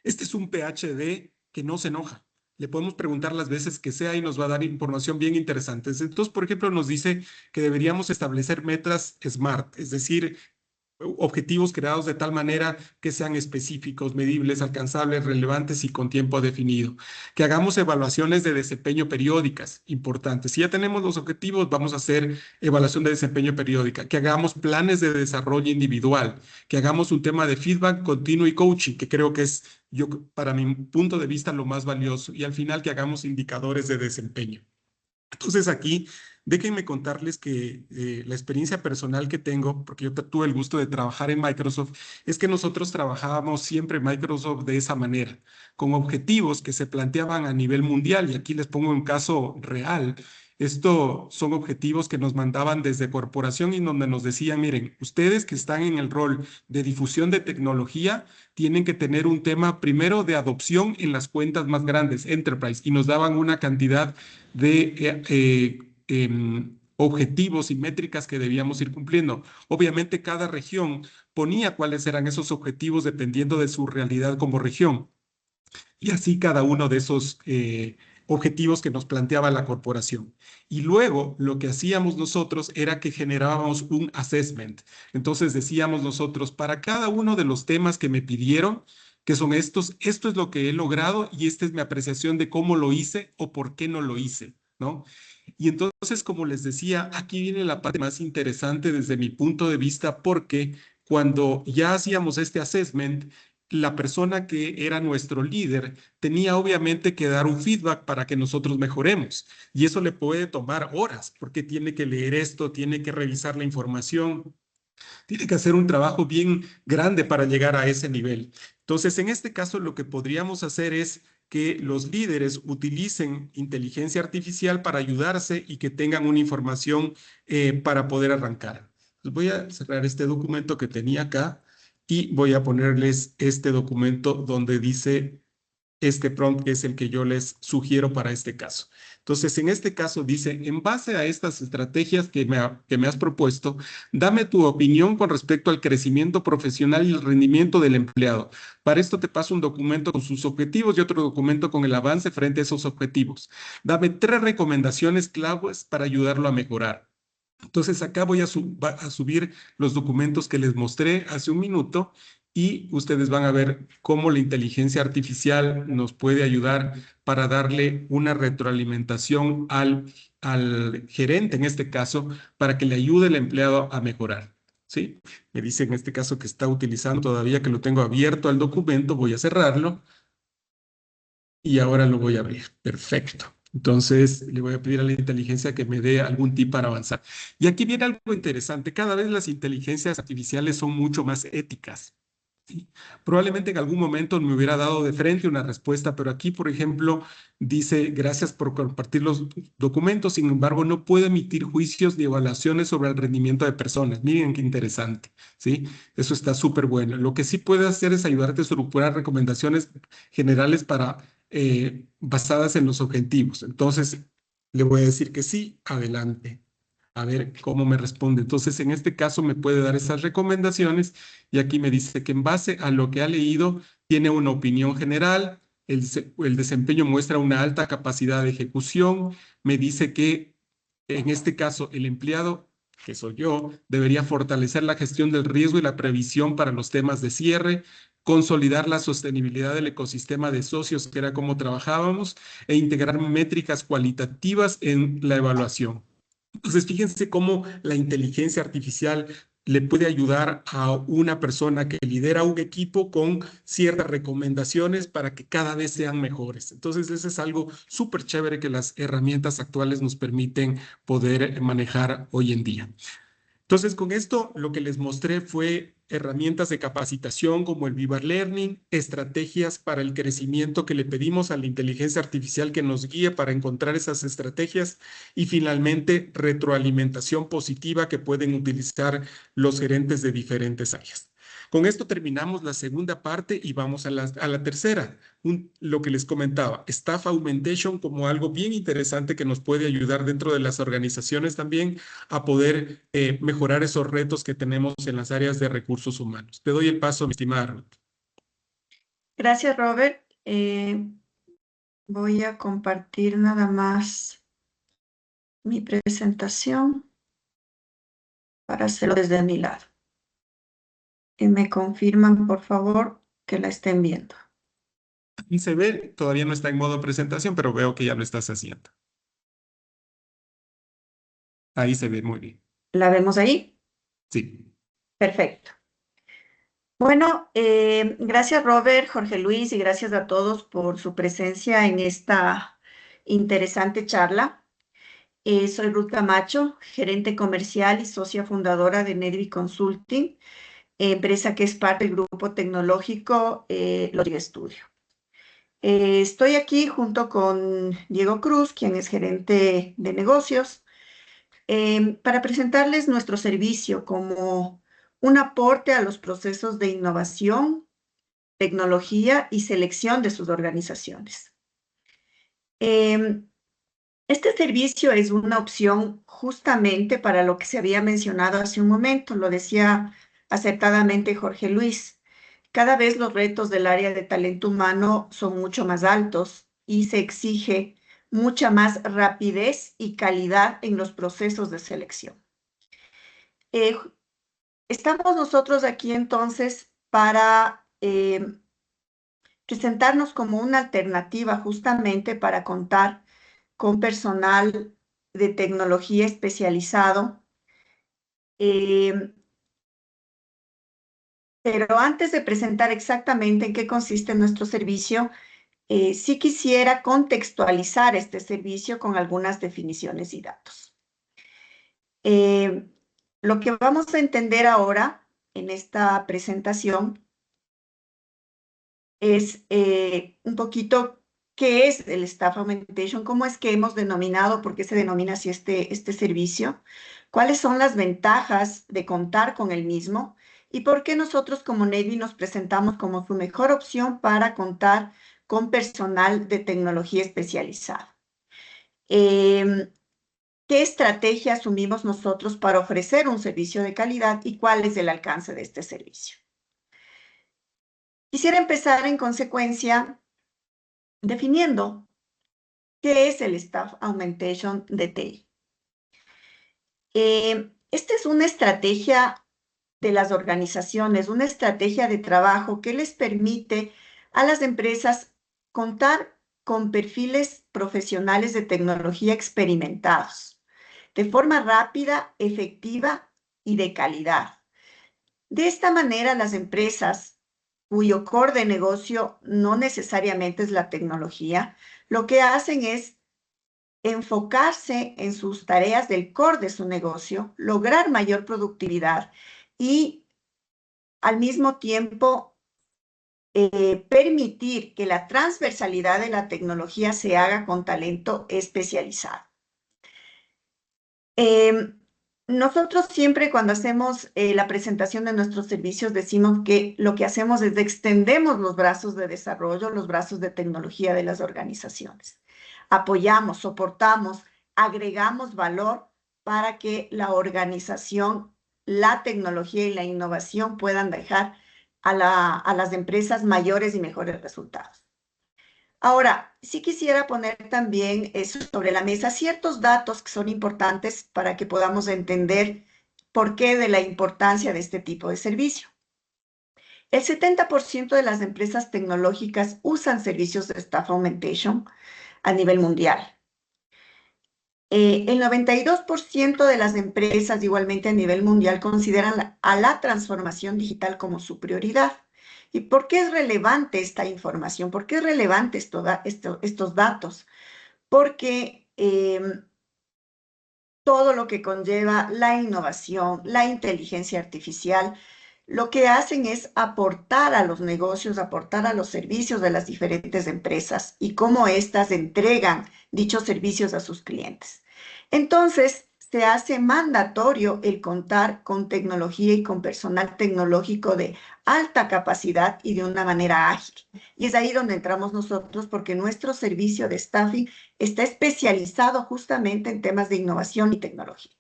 este es un PhD que no se enoja. Le podemos preguntar las veces que sea y nos va a dar información bien interesante. Entonces, por ejemplo, nos dice que deberíamos establecer metas SMART, es decir, objetivos creados de tal manera que sean específicos, medibles, alcanzables, relevantes y con tiempo definido. Que hagamos evaluaciones de desempeño periódicas, importantes. Si ya tenemos los objetivos, vamos a hacer evaluación de desempeño periódica. Que hagamos planes de desarrollo individual. Que hagamos un tema de feedback continuo y coaching, que creo que es, yo, para mi punto de vista, lo más valioso. Y al final, que hagamos indicadores de desempeño. Entonces aquí, déjenme contarles que la experiencia personal que tengo, porque yo tuve el gusto de trabajar en Microsoft, es que nosotros trabajábamos siempre en Microsoft de esa manera, con objetivos que se planteaban a nivel mundial. Y aquí les pongo un caso real. Esto son objetivos que nos mandaban desde corporación y donde nos decían, miren, ustedes que están en el rol de difusión de tecnología, tienen que tener un tema primero de adopción en las cuentas más grandes, Enterprise, y nos daban una cantidad de objetivos y métricas que debíamos ir cumpliendo. Obviamente cada región ponía cuáles eran esos objetivos dependiendo de su realidad como región. Y así cada uno de esos objetivos que nos planteaba la corporación. Y luego lo que hacíamos nosotros era que generábamos un assessment. Entonces decíamos nosotros, para cada uno de los temas que me pidieron, que son estos, esto es lo que he logrado y esta es mi apreciación de cómo lo hice o por qué no lo hice, ¿no? Y entonces, como les decía, aquí viene la parte más interesante desde mi punto de vista, porque cuando ya hacíamos este assessment, la persona que era nuestro líder tenía obviamente que dar un feedback para que nosotros mejoremos. Y eso le puede tomar horas, porque tiene que leer esto, tiene que revisar la información, tiene que hacer un trabajo bien grande para llegar a ese nivel. Entonces, en este caso, lo que podríamos hacer es que los líderes utilicen inteligencia artificial para ayudarse y que tengan una información para poder arrancar. Entonces, voy a cerrar este documento que tenía acá y voy a ponerles este documento donde dice este prompt que es el que yo les sugiero para este caso. Entonces, en este caso dice, en base a estas estrategias que me has propuesto, dame tu opinión con respecto al crecimiento profesional y el rendimiento del empleado. Para esto te paso un documento con sus objetivos y otro documento con el avance frente a esos objetivos. Dame 3 recomendaciones claves para ayudarlo a mejorar. Entonces acá voy a subir los documentos que les mostré hace un minuto y ustedes van a ver cómo la inteligencia artificial nos puede ayudar para darle una retroalimentación al gerente, en este caso, para que le ayude al empleado a mejorar. ¿Sí? Me dice en este caso que está utilizando todavía que lo tengo abierto al documento, voy a cerrarlo y ahora lo voy a abrir. Perfecto. Entonces, le voy a pedir a la inteligencia que me dé algún tip para avanzar. Y aquí viene algo interesante. Cada vez las inteligencias artificiales son mucho más éticas. ¿Sí? Probablemente en algún momento me hubiera dado de frente una respuesta, pero aquí, por ejemplo, dice, gracias por compartir los documentos, sin embargo, no puedo emitir juicios ni evaluaciones sobre el rendimiento de personas. Miren qué interesante, ¿sí? Eso está súper bueno. Lo que sí puede hacer es ayudarte a estructurar recomendaciones generales basadas en los objetivos. Entonces, le voy a decir que sí, adelante. A ver cómo me responde. Entonces, en este caso me puede dar esas recomendaciones y aquí me dice que en base a lo que ha leído, tiene una opinión general, el desempeño muestra una alta capacidad de ejecución, me dice que en este caso el empleado, que soy yo, debería fortalecer la gestión del riesgo y la previsión para los temas de cierre, consolidar la sostenibilidad del ecosistema de socios, que era como trabajábamos, e integrar métricas cualitativas en la evaluación. Entonces, fíjense cómo la inteligencia artificial le puede ayudar a una persona que lidera un equipo con ciertas recomendaciones para que cada vez sean mejores. Entonces, eso es algo súper chévere que las herramientas actuales nos permiten poder manejar hoy en día. Entonces, con esto lo que les mostré fue herramientas de capacitación como el Viva Learning, estrategias para el crecimiento que le pedimos a la inteligencia artificial que nos guíe para encontrar esas estrategias y finalmente retroalimentación positiva que pueden utilizar los gerentes de diferentes áreas. Con esto terminamos la segunda parte y vamos a la tercera. Lo que les comentaba, Staff Augmentation como algo bien interesante que nos puede ayudar dentro de las organizaciones también a poder mejorar esos retos que tenemos en las áreas de recursos humanos. Te doy el paso, mi estimada Ruth. Gracias, Robert. Voy a compartir nada más mi presentación para hacerlo desde mi lado. Y me confirman, por favor, que la estén viendo. Aquí se ve, todavía no está en modo presentación, pero veo que ya lo estás haciendo. Ahí se ve muy bien. ¿La vemos ahí? Sí. Perfecto. Bueno, gracias Robert, Jorge Luis y gracias a todos por su presencia en esta interesante charla. Soy Ruth Camacho, gerente comercial y socia fundadora de Nedvi Consulting, empresa que es parte del grupo tecnológico Logic Studio. Estoy aquí junto con Diego Cruz, quien es gerente de negocios, para presentarles nuestro servicio como un aporte a los procesos de innovación, tecnología y selección de sus organizaciones. Este servicio es una opción justamente para lo que se había mencionado hace un momento, lo decía acertadamente Jorge Luis. Cada vez los retos del área de talento humano son mucho más altos y se exige mucha más rapidez y calidad en los procesos de selección. Estamos nosotros aquí entonces para presentarnos como una alternativa justamente para contar con personal de tecnología especializado. Pero antes de presentar exactamente en qué consiste nuestro servicio, sí quisiera contextualizar este servicio con algunas definiciones y datos. Lo que vamos a entender ahora en esta presentación es un poquito qué es el Staff Augmentation, cómo es que hemos denominado, por qué se denomina así este servicio, cuáles son las ventajas de contar con el mismo y por qué nosotros como Nedvi nos presentamos como su mejor opción para contar con personal de tecnología especializada. ¿Qué estrategia asumimos nosotros para ofrecer un servicio de calidad y cuál es el alcance de este servicio? Quisiera empezar en consecuencia definiendo qué es el Staff Augmentation de TI. Esta es una estrategia de las organizaciones, una estrategia de trabajo que les permite a las empresas contar con perfiles profesionales de tecnología experimentados, de forma rápida, efectiva y de calidad. De esta manera, las empresas cuyo core de negocio no necesariamente es la tecnología, lo que hacen es enfocarse en sus tareas del core de su negocio, lograr mayor productividad y al mismo tiempo permitir que la transversalidad de la tecnología se haga con talento especializado. Nosotros siempre cuando hacemos la presentación de nuestros servicios decimos que lo que hacemos es extendemos los brazos de desarrollo, los brazos de tecnología de las organizaciones. Apoyamos, soportamos, agregamos valor para que la organización, la tecnología y la innovación puedan dejar a las empresas mayores y mejores resultados. Ahora, sí quisiera poner también sobre la mesa ciertos datos que son importantes para que podamos entender por qué de la importancia de este tipo de servicio. El 70% de las empresas tecnológicas usan servicios de Staff Augmentation a nivel mundial. El 92% de las empresas, igualmente a nivel mundial, consideran a la transformación digital como su prioridad. ¿Y por qué es relevante esta información? ¿Por qué es relevante estos datos? Porque todo lo que conlleva la innovación, la inteligencia artificial, lo que hacen es aportar a los negocios, aportar a los servicios de las diferentes empresas y cómo éstas entregan dichos servicios a sus clientes. Entonces, se hace mandatorio el contar con tecnología y con personal tecnológico de alta capacidad y de una manera ágil. Y es ahí donde entramos nosotros porque nuestro servicio de staffing está especializado justamente en temas de innovación y tecnología.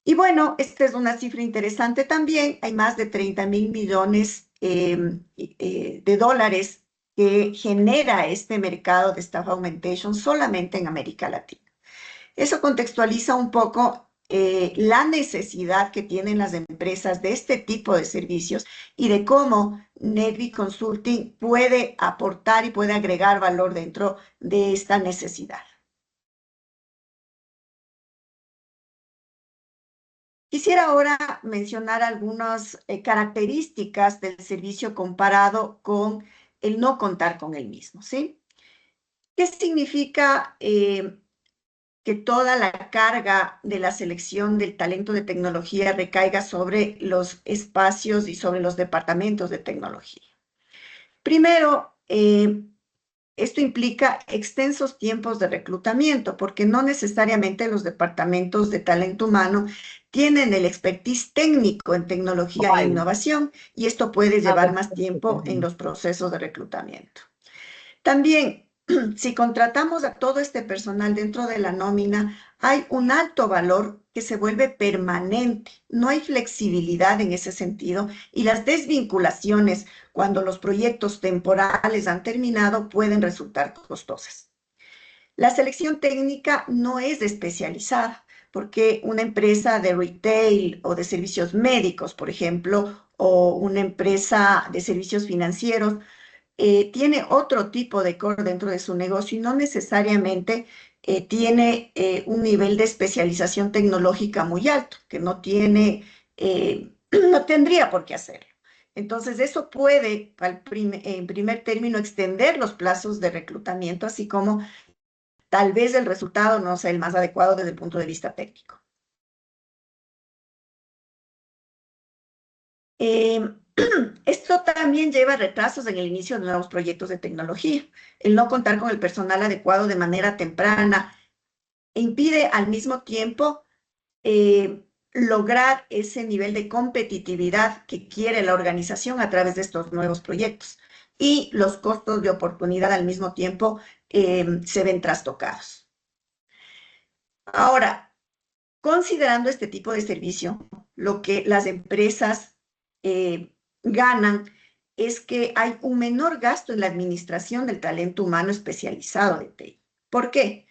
Y bueno, esta es una cifra interesante también. Hay más de 30.000 millones de dólares que genera este mercado de Staff Augmentation solamente en América Latina. Eso contextualiza un poco la necesidad que tienen las empresas de este tipo de servicios y de cómo Netvi Consulting puede aportar y puede agregar valor dentro de esta necesidad. Quisiera ahora mencionar algunas características del servicio comparado con el no contar con el mismo, ¿sí? ¿Qué significa que toda la carga de la selección del talento de tecnología recaiga sobre los espacios y sobre los departamentos de tecnología? Primero, esto implica extensos tiempos de reclutamiento, porque no necesariamente los departamentos de talento humano tienen el expertise técnico en tecnología e innovación, y esto puede llevar más tiempo en los procesos de reclutamiento. También, si contratamos a todo este personal dentro de la nómina, hay un alto valor que se vuelve permanente. No hay flexibilidad en ese sentido y las desvinculaciones cuando los proyectos temporales han terminado pueden resultar costosas. La selección técnica no es especializada porque una empresa de retail o de servicios médicos, por ejemplo, o una empresa de servicios financieros, tiene otro tipo de core dentro de su negocio y no necesariamente tiene un nivel de especialización tecnológica muy alto, que no tiene, no tendría por qué hacerlo. Entonces, eso puede, en primer término, extender los plazos de reclutamiento, así como tal vez el resultado no sea el más adecuado desde el punto de vista técnico. Esto también lleva retrasos en el inicio de nuevos proyectos de tecnología. El no contar con el personal adecuado de manera temprana impide al mismo tiempo lograr ese nivel de competitividad que quiere la organización a través de estos nuevos proyectos. y los costos de oportunidad al mismo tiempo se ven trastocados. Ahora, considerando este tipo de servicio, lo que las empresas ganan es que hay un menor gasto en la administración del talento humano especializado de TI. ¿Por qué?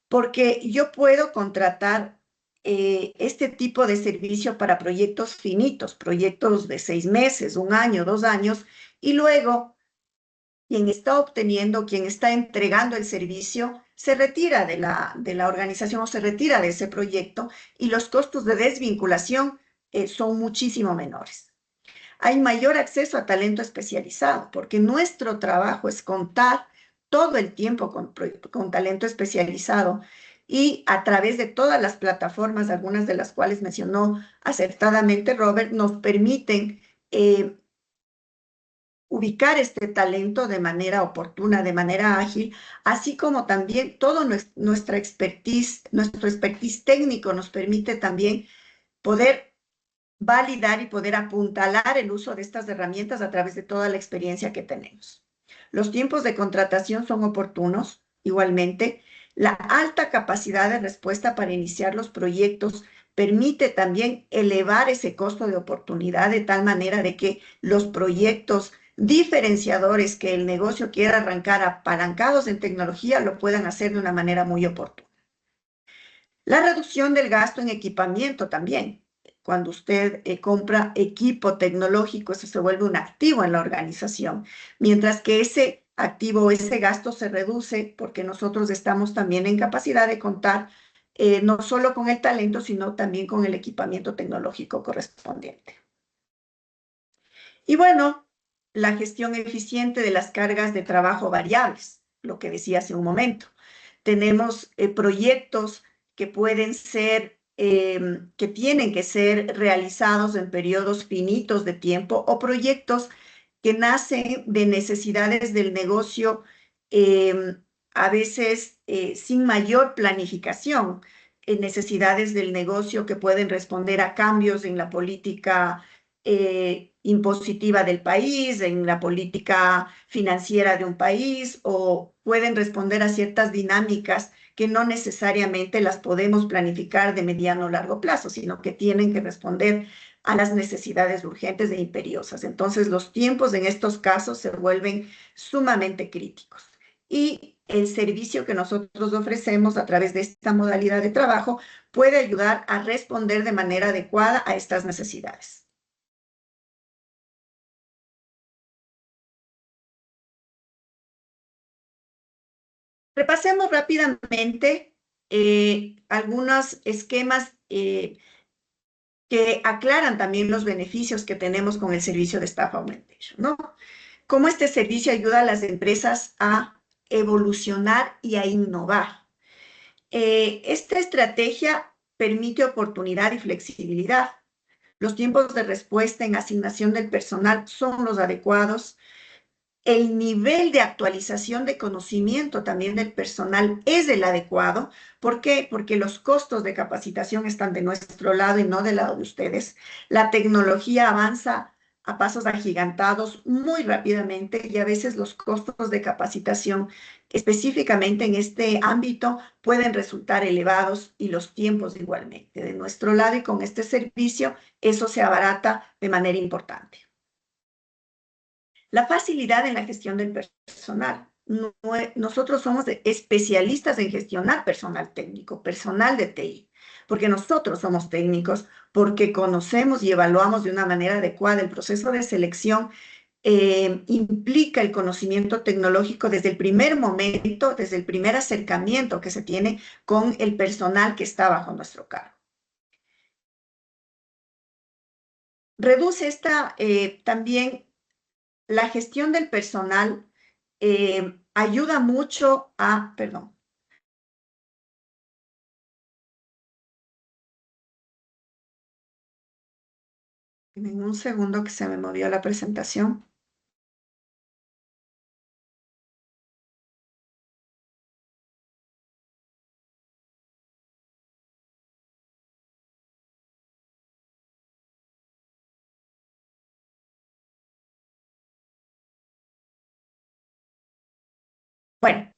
Porque yo puedo contratar este tipo de servicio para proyectos finitos, proyectos de 6 meses, 1 año, 2 años, y luego quien está obteniendo, quien está entregando el servicio, se retira de la organización o se retira de ese proyecto y los costos de desvinculación son muchísimo menores. Hay mayor acceso a talento especializado porque nuestro trabajo es contar todo el tiempo con talento especializado y a través de todas las plataformas, algunas de las cuales mencionó acertadamente Robert, nos permiten ubicar este talento de manera oportuna, de manera ágil, así como también todo nuestro expertise técnico nos permite también poder validar y poder apuntalar el uso de estas herramientas a través de toda la experiencia que tenemos. Los tiempos de contratación son oportunos, igualmente. La alta capacidad de respuesta para iniciar los proyectos permite también elevar ese costo de oportunidad de tal manera de que los proyectos diferenciadores que el negocio quiera arrancar apalancados en tecnología lo puedan hacer de una manera muy oportuna. La reducción del gasto en equipamiento también. Cuando usted compra equipo tecnológico, eso se vuelve un activo en la organización, mientras que ese activo o ese gasto se reduce porque nosotros estamos también en capacidad de contar no solo con el talento, sino también con el equipamiento tecnológico correspondiente. Y bueno, la gestión eficiente de las cargas de trabajo variables, lo que decía hace un momento. Tenemos proyectos que pueden ser, que tienen que ser realizados en periodos finitos de tiempo o proyectos que nacen de necesidades del negocio, a veces sin mayor planificación, necesidades del negocio que pueden responder a cambios en la política impositiva del país, en la política financiera de un país, o pueden responder a ciertas dinámicas que no necesariamente las podemos planificar de mediano o largo plazo, sino que tienen que responder a las necesidades urgentes e imperiosas. Entonces, los tiempos en estos casos se vuelven sumamente críticos. Y el servicio que nosotros ofrecemos a través de esta modalidad de trabajo puede ayudar a responder de manera adecuada a estas necesidades. Repasemos rápidamente algunos esquemas que aclaran también los beneficios que tenemos con el servicio de Staff Augmentation, ¿no? Cómo este servicio ayuda a las empresas a evolucionar y a innovar. Esta estrategia permite oportunidad y flexibilidad. Los tiempos de respuesta en asignación del personal son los adecuados. El nivel de actualización de conocimiento también del personal es el adecuado. ¿Por qué? Porque los costos de capacitación están de nuestro lado y no del lado de ustedes. La tecnología avanza a pasos agigantados muy rápidamente y a veces los costos de capacitación, específicamente en este ámbito, pueden resultar elevados y los tiempos igualmente. De nuestro lado y con este servicio, eso se abarata de manera importante. La facilidad en la gestión del personal. Nosotros somos especialistas en gestionar personal técnico, personal de TI, porque nosotros somos técnicos, porque conocemos y evaluamos de una manera adecuada el proceso de selección. Implica el conocimiento tecnológico desde el primer momento, desde el primer acercamiento que se tiene con el personal que está bajo nuestro cargo. Reduce también la gestión del personal, ayuda mucho a, perdón. En un segundo que se me movió la presentación. Bueno,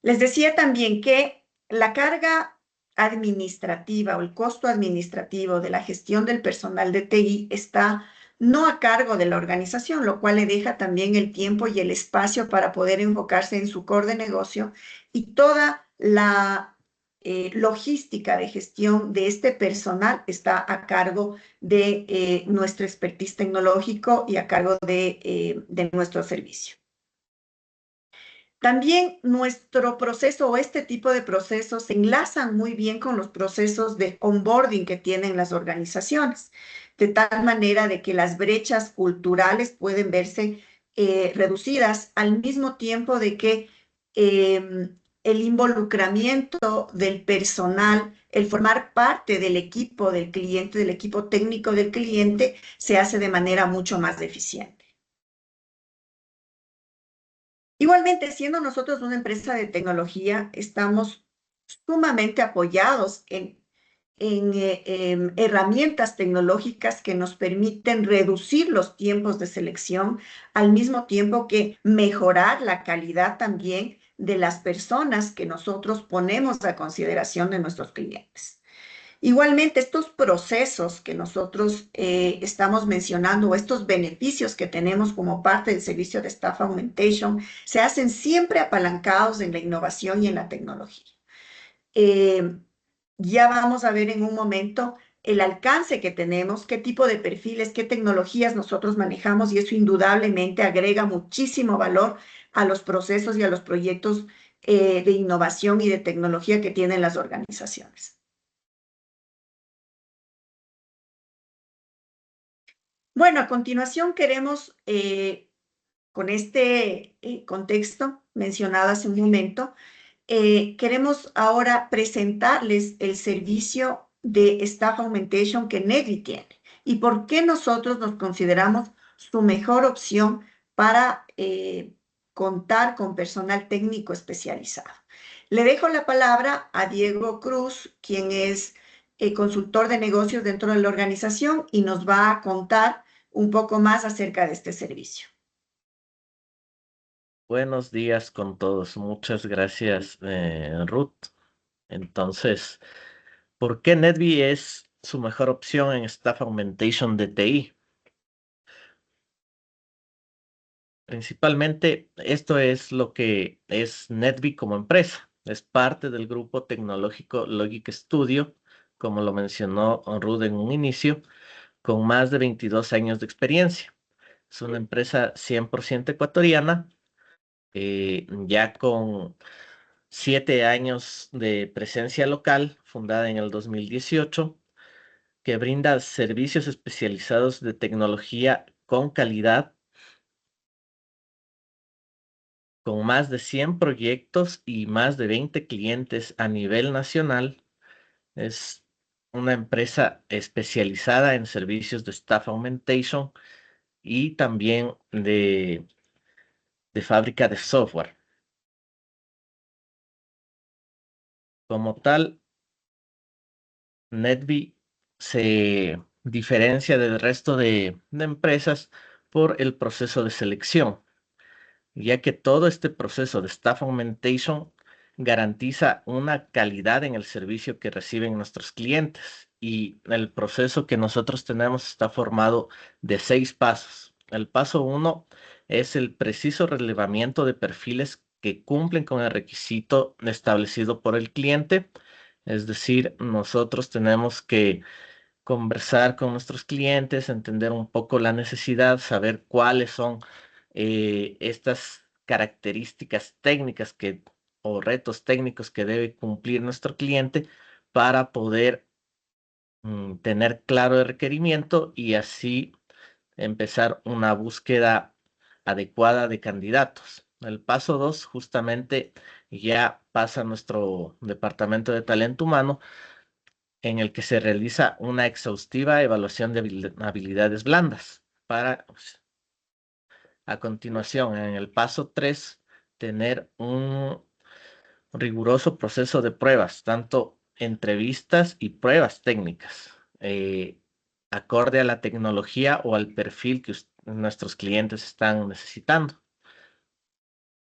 les decía también que la carga administrativa o el costo administrativo de la gestión del personal de TI está no a cargo de la organización, lo cual le deja también el tiempo y el espacio para poder enfocarse en su core de negocio y toda la logística de gestión de este personal está a cargo de nuestro expertise tecnológico y a cargo de nuestro servicio. También nuestro proceso o este tipo de procesos se enlazan muy bien con los procesos de onboarding que tienen las organizaciones, de tal manera de que las brechas culturales pueden verse reducidas al mismo tiempo de que el involucramiento del personal, el formar parte del equipo del cliente, del equipo técnico del cliente, se hace de manera mucho más eficiente. Igualmente, siendo nosotros una empresa de tecnología, estamos sumamente apoyados en herramientas tecnológicas que nos permiten reducir los tiempos de selección, al mismo tiempo que mejorar la calidad también de las personas que nosotros ponemos a consideración de nuestros clientes. Igualmente, estos procesos que nosotros estamos mencionando o estos beneficios que tenemos como parte del servicio de Staff Augmentation se hacen siempre apalancados en la innovación y en la tecnología. Ya vamos a ver en un momento el alcance que tenemos, qué tipo de perfiles, qué tecnologías nosotros manejamos y eso indudablemente agrega muchísimo valor a los procesos y a los proyectos de innovación y de tecnología que tienen las organizaciones. Bueno, a continuación queremos, con este contexto mencionado hace un momento, queremos ahora presentarles el servicio de Staff Augmentation que Nedvi tiene y por qué nosotros nos consideramos su mejor opción para contar con personal técnico especializado. Le dejo la palabra a Diego Cruz, quien es consultor de negocios dentro de la organización y nos va a contar un poco más acerca de este servicio. Buenos días con todos. Muchas gracias, Ruth. Entonces, ¿por qué Nedvi es su mejor opción en Staff Augmentation de TI? Principalmente, esto es lo que es Nedvi como empresa. Es parte del grupo tecnológico Logic Studio, como lo mencionó Ruth en un inicio, con más de 22 años de experiencia. Es una empresa 100% ecuatoriana, ya con 7 años de presencia local, fundada en el 2018, que brinda servicios especializados de tecnología con calidad, con más de 100 proyectos y más de 20 clientes a nivel nacional. Es una empresa especializada en servicios de Staff Augmentation y también de fábrica de software. Como tal, Nedvi se diferencia del resto de empresas por el proceso de selección, ya que todo este proceso de Staff Augmentation garantiza una calidad en el servicio que reciben nuestros clientes y el proceso que nosotros tenemos está formado de 6 pasos. El paso 1 es el preciso relevamiento de perfiles que cumplen con el requisito establecido por el cliente. Es decir, nosotros tenemos que conversar con nuestros clientes, entender un poco la necesidad, saber cuáles son estas características técnicas o retos técnicos que debe cumplir nuestro cliente para poder tener claro el requerimiento y así empezar una búsqueda adecuada de candidatos. El paso 2 justamente ya pasa a nuestro departamento de talento humano, en el que se realiza una exhaustiva evaluación de habilidades blandas para, a continuación, en el paso 3, tener un riguroso proceso de pruebas, tanto entrevistas y pruebas técnicas, acorde a la tecnología o al perfil que nuestros clientes están necesitando.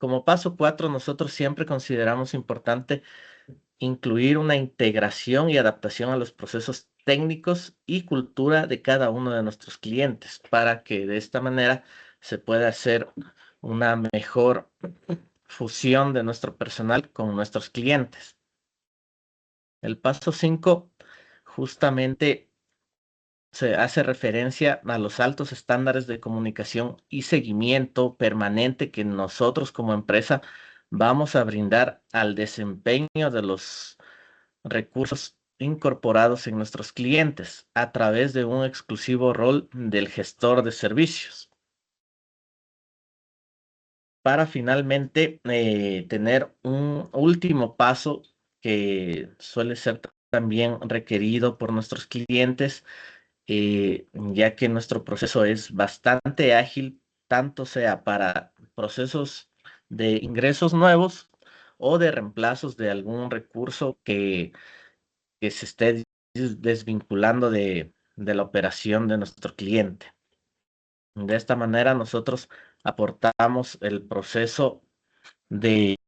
Como paso 4, nosotros siempre consideramos importante incluir una integración y adaptación a los procesos técnicos y cultura de cada uno de nuestros clientes para que de esta manera se pueda hacer una mejor fusión de nuestro personal con nuestros clientes. El paso 5 justamente se hace referencia a los altos estándares de comunicación y seguimiento permanente que nosotros como empresa vamos a brindar al desempeño de los recursos incorporados en nuestros clientes a través de un exclusivo rol del gestor de servicios, para finalmente tener un último paso que suele ser también requerido por nuestros clientes, ya que nuestro proceso es bastante ágil, tanto sea para procesos de ingresos nuevos o de reemplazos de algún recurso que se esté desvinculando de la operación de nuestro cliente. De esta manera nosotros aportamos el proceso de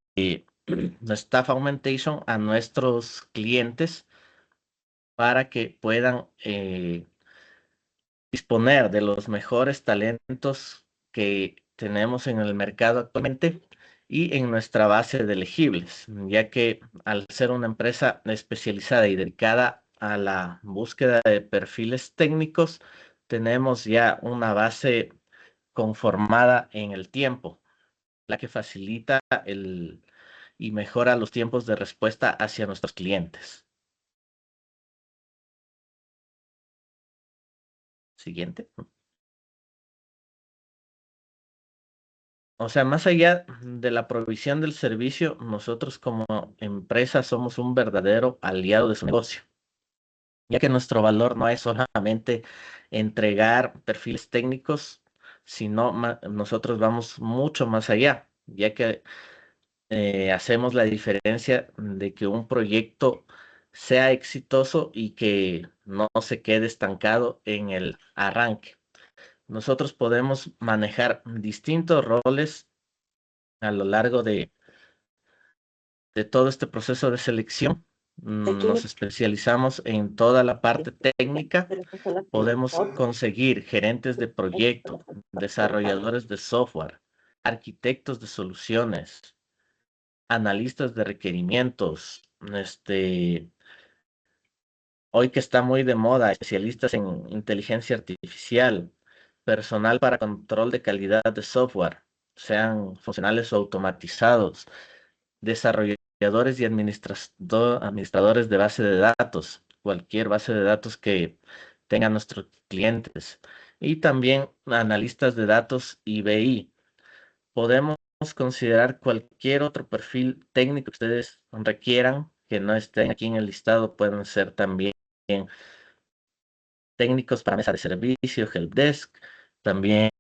Staff Augmentation a nuestros clientes para que puedan disponer de los mejores talentos que tenemos en el mercado actualmente y en nuestra base de elegibles, ya que al ser una empresa especializada y dedicada a la búsqueda de perfiles técnicos, tenemos ya una base conformada en el tiempo, la que facilita y mejora los tiempos de respuesta hacia nuestros clientes. Siguiente. O sea, más allá de la provisión del servicio, nosotros como empresa somos un verdadero aliado de su negocio, ya que nuestro valor no es solamente entregar perfiles técnicos, sino nosotros vamos mucho más allá, ya que hacemos la diferencia de que un proyecto sea exitoso y que no se quede estancado en el arranque. Nosotros podemos manejar distintos roles a lo largo de todo este proceso de selección. Nos especializamos en toda la parte técnica. Podemos conseguir gerentes de proyecto, desarrolladores de software, arquitectos de soluciones, analistas de requerimientos, hoy que está muy de moda, especialistas en inteligencia artificial, personal para control de calidad de software, sean funcionales o automatizados, desarrolladores y administradores de base de datos, cualquier base de datos que tengan nuestros clientes, y también analistas de datos y BI. Podemos considerar cualquier otro perfil técnico que ustedes requieran que no estén aquí en el listado. Pueden ser también técnicos para mesa de servicio, helpdesk, también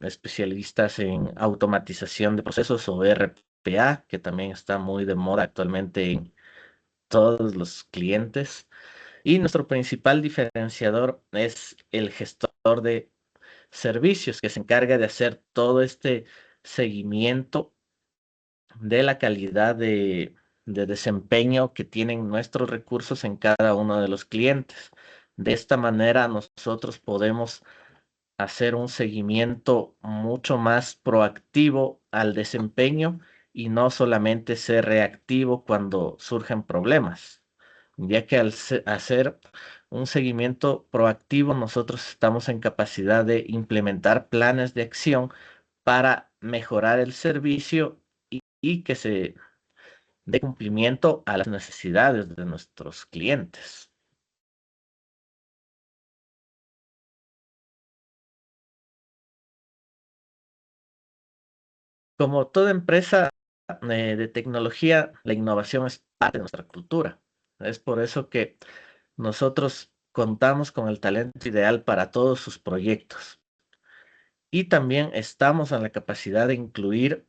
especialistas en automatización de procesos o RPA, que también está muy de moda actualmente en todos los clientes. Y nuestro principal diferenciador es el gestor de servicios, que se encarga de hacer todo este seguimiento de la calidad de desempeño que tienen nuestros recursos en cada uno de los clientes. De esta manera nosotros podemos hacer un seguimiento mucho más proactivo al desempeño y no solamente ser reactivo cuando surgen problemas, ya que al hacer un seguimiento proactivo nosotros estamos en capacidad de implementar planes de acción para mejorar el servicio y que se dé cumplimiento a las necesidades de nuestros clientes. Como toda empresa de tecnología, la innovación es parte de nuestra cultura. Es por eso que nosotros contamos con el talento ideal para todos sus proyectos. Y también estamos en la capacidad de incluir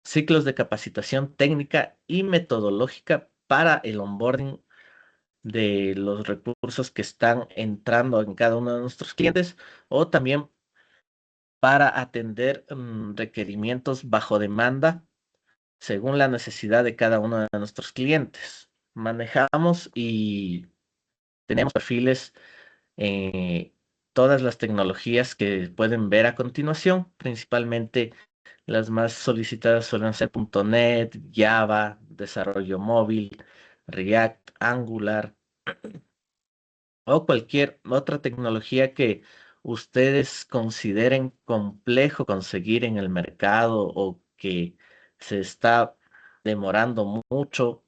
ciclos de capacitación técnica y metodológica para el onboarding de los recursos que están entrando en cada uno de nuestros clientes, o también para atender requerimientos bajo demanda según la necesidad de cada uno de nuestros clientes. Manejamos y tenemos perfiles en todas las tecnologías que pueden ver a continuación, principalmente las más solicitadas suelen ser .NET, Java, desarrollo móvil, React, Angular o cualquier otra tecnología que ustedes consideren complejo conseguir en el mercado o que se está demorando mucho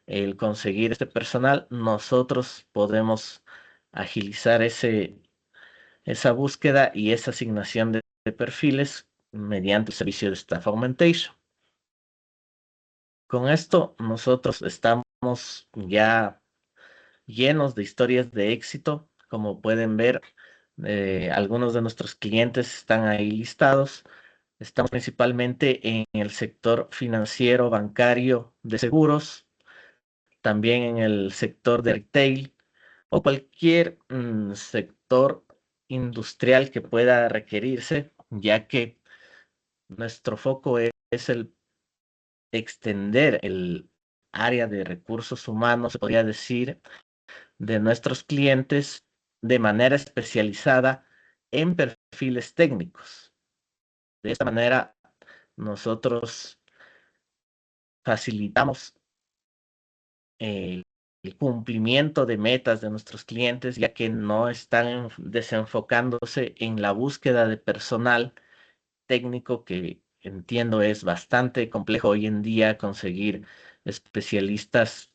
el conseguir este personal. Nosotros podemos agilizar esa búsqueda y esa asignación de perfiles mediante el servicio de Staff Augmentation. Con esto nosotros estamos ya llenos de historias de éxito. Como pueden ver, algunos de nuestros clientes están ahí listados. Estamos principalmente en el sector financiero, bancario, de seguros, también en el sector de retail o cualquier sector industrial que pueda requerirse, ya que nuestro foco es el extender el área de recursos humanos, se podría decir, de nuestros clientes de manera especializada en perfiles técnicos. De esta manera, nosotros facilitamos el cumplimiento de metas de nuestros clientes, ya que no están desenfocándose en la búsqueda de personal técnico, que entiendo es bastante complejo hoy en día conseguir especialistas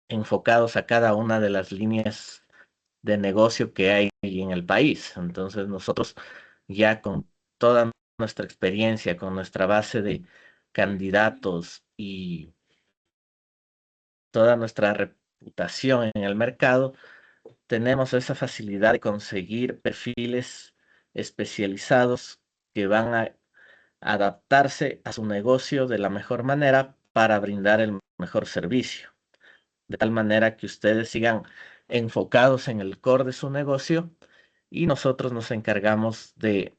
enfocados a cada una de las líneas de negocio que hay en el país. Entonces nosotros ya con toda nuestra experiencia, con nuestra base de candidatos y toda nuestra reputación en el mercado, tenemos esa facilidad de conseguir perfiles especializados que van a adaptarse a su negocio de la mejor manera para brindar el mejor servicio. De tal manera que ustedes sigan enfocados en el core de su negocio y nosotros nos encargamos de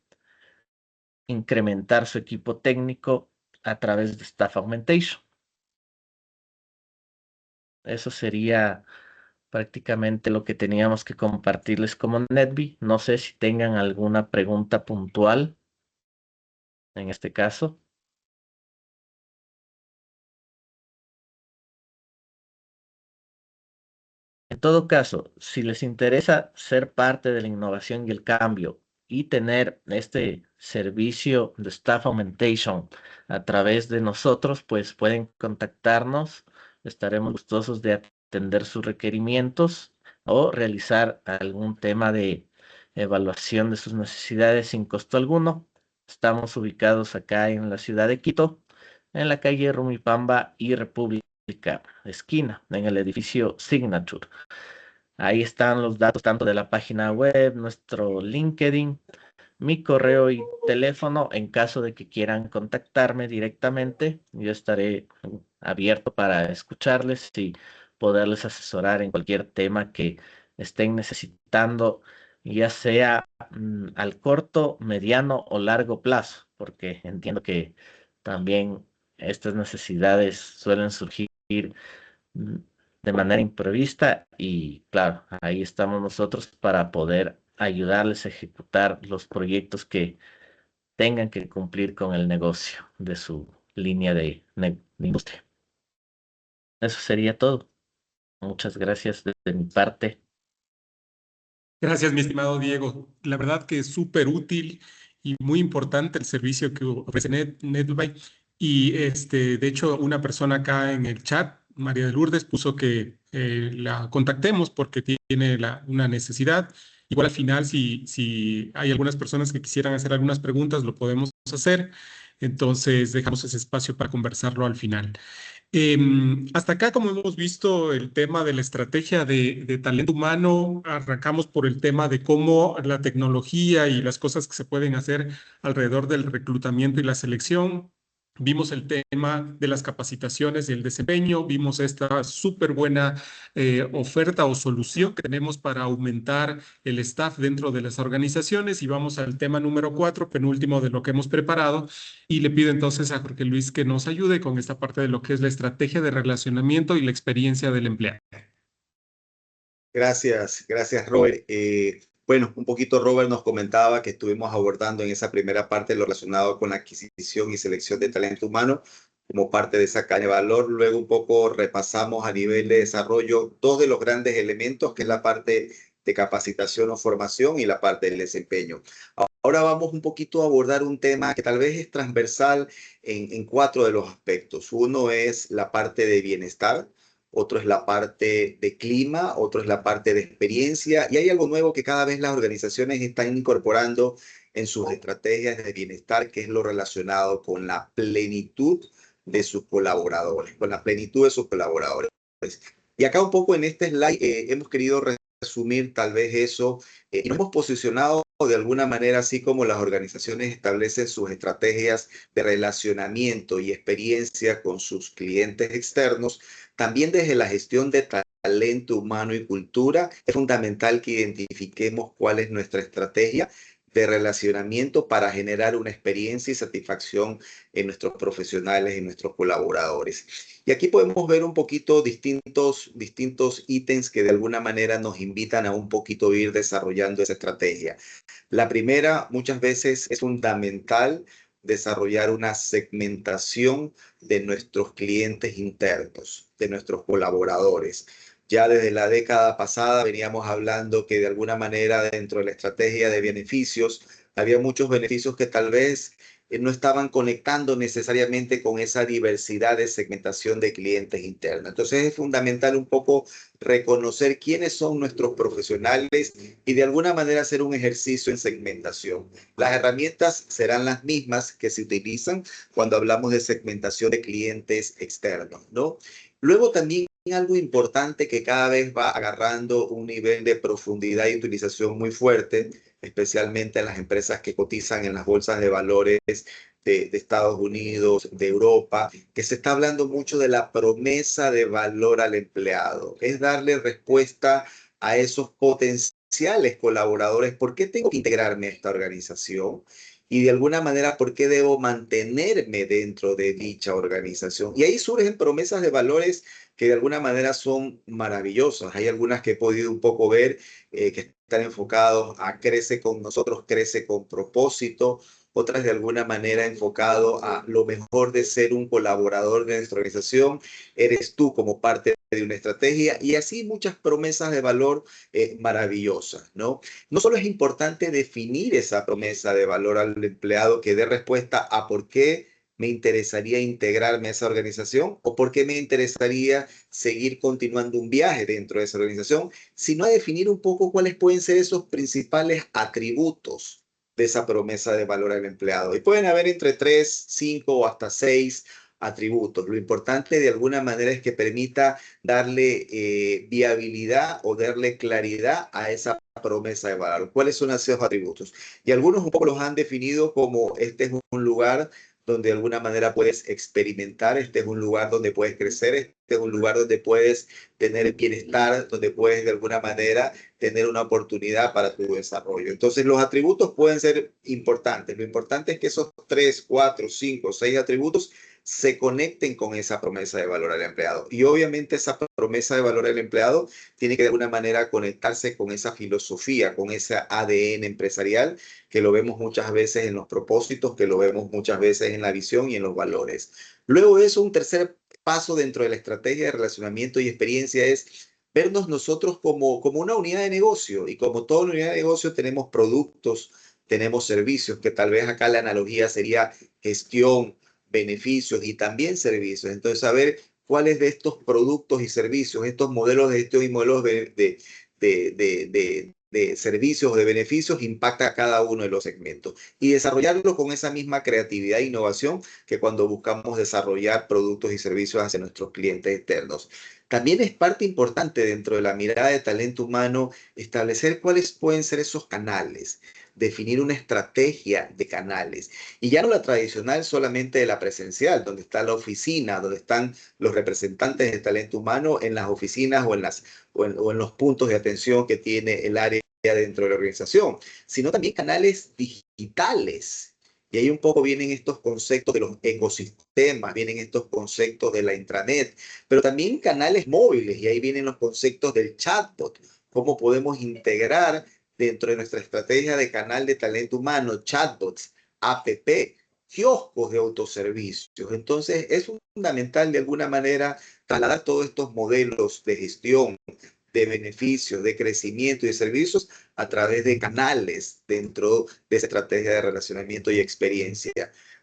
incrementar su equipo técnico a través de Staff Augmentation. Eso sería prácticamente lo que teníamos que compartirles como NetBee. No sé si tengan alguna pregunta puntual en este caso. En todo caso, si les interesa ser parte de la innovación y el cambio y tener este servicio de Staff Augmentation a través de nosotros, pues pueden contactarnos. Estaremos gustosos de atender sus requerimientos o realizar algún tema de evaluación de sus necesidades sin costo alguno. Estamos ubicados acá en la ciudad de Quito, en la calle Rumipamba y República, esquina, en el edificio Signature. Ahí están los datos tanto de la página web, nuestro LinkedIn, mi correo y teléfono. En caso de que quieran contactarme directamente, yo estaré abierto para escucharles y poderles asesorar en cualquier tema que estén necesitando, ya sea al corto, mediano o largo plazo, porque entiendo que también estas necesidades suelen surgir mm, de manera imprevista y claro, ahí estamos nosotros para poder ayudarles a ejecutar los proyectos que tengan que cumplir con el negocio de su línea de industria. Eso sería todo. Muchas gracias de mi parte. Gracias, mi estimado Diego. La verdad que es súper útil y muy importante el servicio que ofrece NetBuy. Y de hecho, una persona acá en el chat, María de Lourdes, puso que la contactemos porque tiene una necesidad. Igual al final, si hay algunas personas que quisieran hacer algunas preguntas, lo podemos hacer. Entonces, dejamos ese espacio para conversarlo al final. Hasta acá, como hemos visto, el tema de la estrategia de talento humano, arrancamos por el tema de cómo la tecnología y las cosas que se pueden hacer alrededor del reclutamiento y la selección. Vimos el tema de las capacitaciones y el desempeño, vimos esta súper buena oferta o solución que tenemos para aumentar el staff dentro de las organizaciones y vamos al tema número 4, penúltimo de lo que hemos preparado, y le pido entonces a Jorge Luis que nos ayude con esta parte de lo que es la estrategia de relacionamiento y la experiencia del empleado. Gracias Robert. Bueno, un poquito Robert nos comentaba que estuvimos abordando en esa primera parte lo relacionado con la adquisición y selección de talento humano como parte de esa cadena de valor. Luego un poco repasamos a nivel de desarrollo dos de los grandes elementos, que es la parte de capacitación o formación y la parte del desempeño. Ahora vamos un poquito a abordar un tema que tal vez es transversal en cuatro de los aspectos. Uno es la parte de bienestar, otro es la parte de clima, otro es la parte de experiencia, y hay algo nuevo que cada vez las organizaciones están incorporando en sus estrategias de bienestar, que es lo relacionado con la plenitud de sus colaboradores, con la plenitud de sus colaboradores. Y acá un poco en este slide hemos querido resumir tal vez eso y nos hemos posicionado de alguna manera, así como las organizaciones establecen sus estrategias de relacionamiento y experiencia con sus clientes externos, también desde la gestión de talento humano y cultura es fundamental que identifiquemos cuál es nuestra estrategia de relacionamiento para generar una experiencia y satisfacción en nuestros profesionales y nuestros colaboradores. Y aquí podemos ver un poquito distintos ítems que de alguna manera nos invitan a un poquito ir desarrollando esa estrategia. La primera, muchas veces es fundamental desarrollar una segmentación de nuestros clientes internos, de nuestros colaboradores. Ya desde la década pasada veníamos hablando que de alguna manera dentro de la estrategia de beneficios había muchos beneficios que tal vez no estaban conectando necesariamente con esa diversidad de segmentación de clientes internos. Entonces es fundamental un poco reconocer quiénes son nuestros profesionales y de alguna manera hacer un ejercicio en segmentación. Las herramientas serán las mismas que se utilizan cuando hablamos de segmentación de clientes externos, ¿no? Luego también algo importante que cada vez va agarrando un nivel de profundidad y utilización muy fuerte, especialmente en las empresas que cotizan en las bolsas de valores de Estados Unidos, de Europa, que se está hablando mucho de la promesa de valor al empleado. Es darle respuesta a esos potenciales colaboradores. ¿Por qué tengo que integrarme a esta organización? Y de alguna manera, ¿por qué debo mantenerme dentro de dicha organización? Y ahí surgen promesas de valores que de alguna manera son maravillosas. Hay algunas que he podido un poco ver que están enfocados a crece con nosotros, crece con propósito, otras de alguna manera enfocado a lo mejor de ser un colaborador de nuestra organización, eres tú como parte de una estrategia y así muchas promesas de valor maravillosas, ¿no? No solo es importante definir esa promesa de valor al empleado que dé respuesta a por qué me interesaría integrarme a esa organización o por qué me interesaría seguir continuando un viaje dentro de esa organización, sino a definir un poco cuáles pueden ser esos principales atributos de esa promesa de valor al empleado. Y pueden haber entre 3, 5 o hasta 6 atributos. Lo importante de alguna manera es que permita darle viabilidad o darle claridad a esa promesa de valor. ¿Cuáles son esos atributos? Y algunos un poco los han definido como este es un lugar donde de alguna manera puedes experimentar, este es un lugar donde puedes crecer, este es un lugar donde puedes tener bienestar, donde puedes de alguna manera tener una oportunidad para tu desarrollo. Entonces los atributos pueden ser importantes. Lo importante es que esos 3, 4, 5, 6 atributos se conecten con esa promesa de valor al empleado. Y obviamente esa promesa de valor al empleado tiene que de alguna manera conectarse con esa filosofía, con ese ADN empresarial que lo vemos muchas veces en los propósitos, que lo vemos muchas veces en la visión y en los valores. Luego de eso, un tercer paso dentro de la estrategia de relacionamiento y experiencia es vernos nosotros como una unidad de negocio y como toda unidad de negocio tenemos productos, tenemos servicios, que tal vez acá la analogía sería gestión, beneficios y también servicios. Entonces, saber cuáles de estos productos y servicios, estos modelos de gestión y modelos de servicios o de beneficios impacta a cada uno de los segmentos y desarrollarlo con esa misma creatividad e innovación que cuando buscamos desarrollar productos y servicios hacia nuestros clientes externos. También es parte importante dentro de la mirada de talento humano establecer cuáles pueden ser esos canales definir una estrategia de canales. Y ya no la tradicional solamente de la presencial, donde está la oficina, donde están los representantes de talento humano en las oficinas o en los puntos de atención que tiene el área dentro de la organización, sino también canales digitales. Y ahí un poco vienen estos conceptos de los ecosistemas, vienen estos conceptos de la intranet, pero también canales móviles, y ahí vienen los conceptos del chatbot. Cómo podemos integrar dentro de nuestra estrategia de canal de talento humano, chatbots, app, kioscos de autoservicios. Entonces, es fundamental de alguna manera trasladar todos estos modelos de gestión, de beneficios, de crecimiento y de servicios a través de canales dentro de esa estrategia de relacionamiento y experiencia.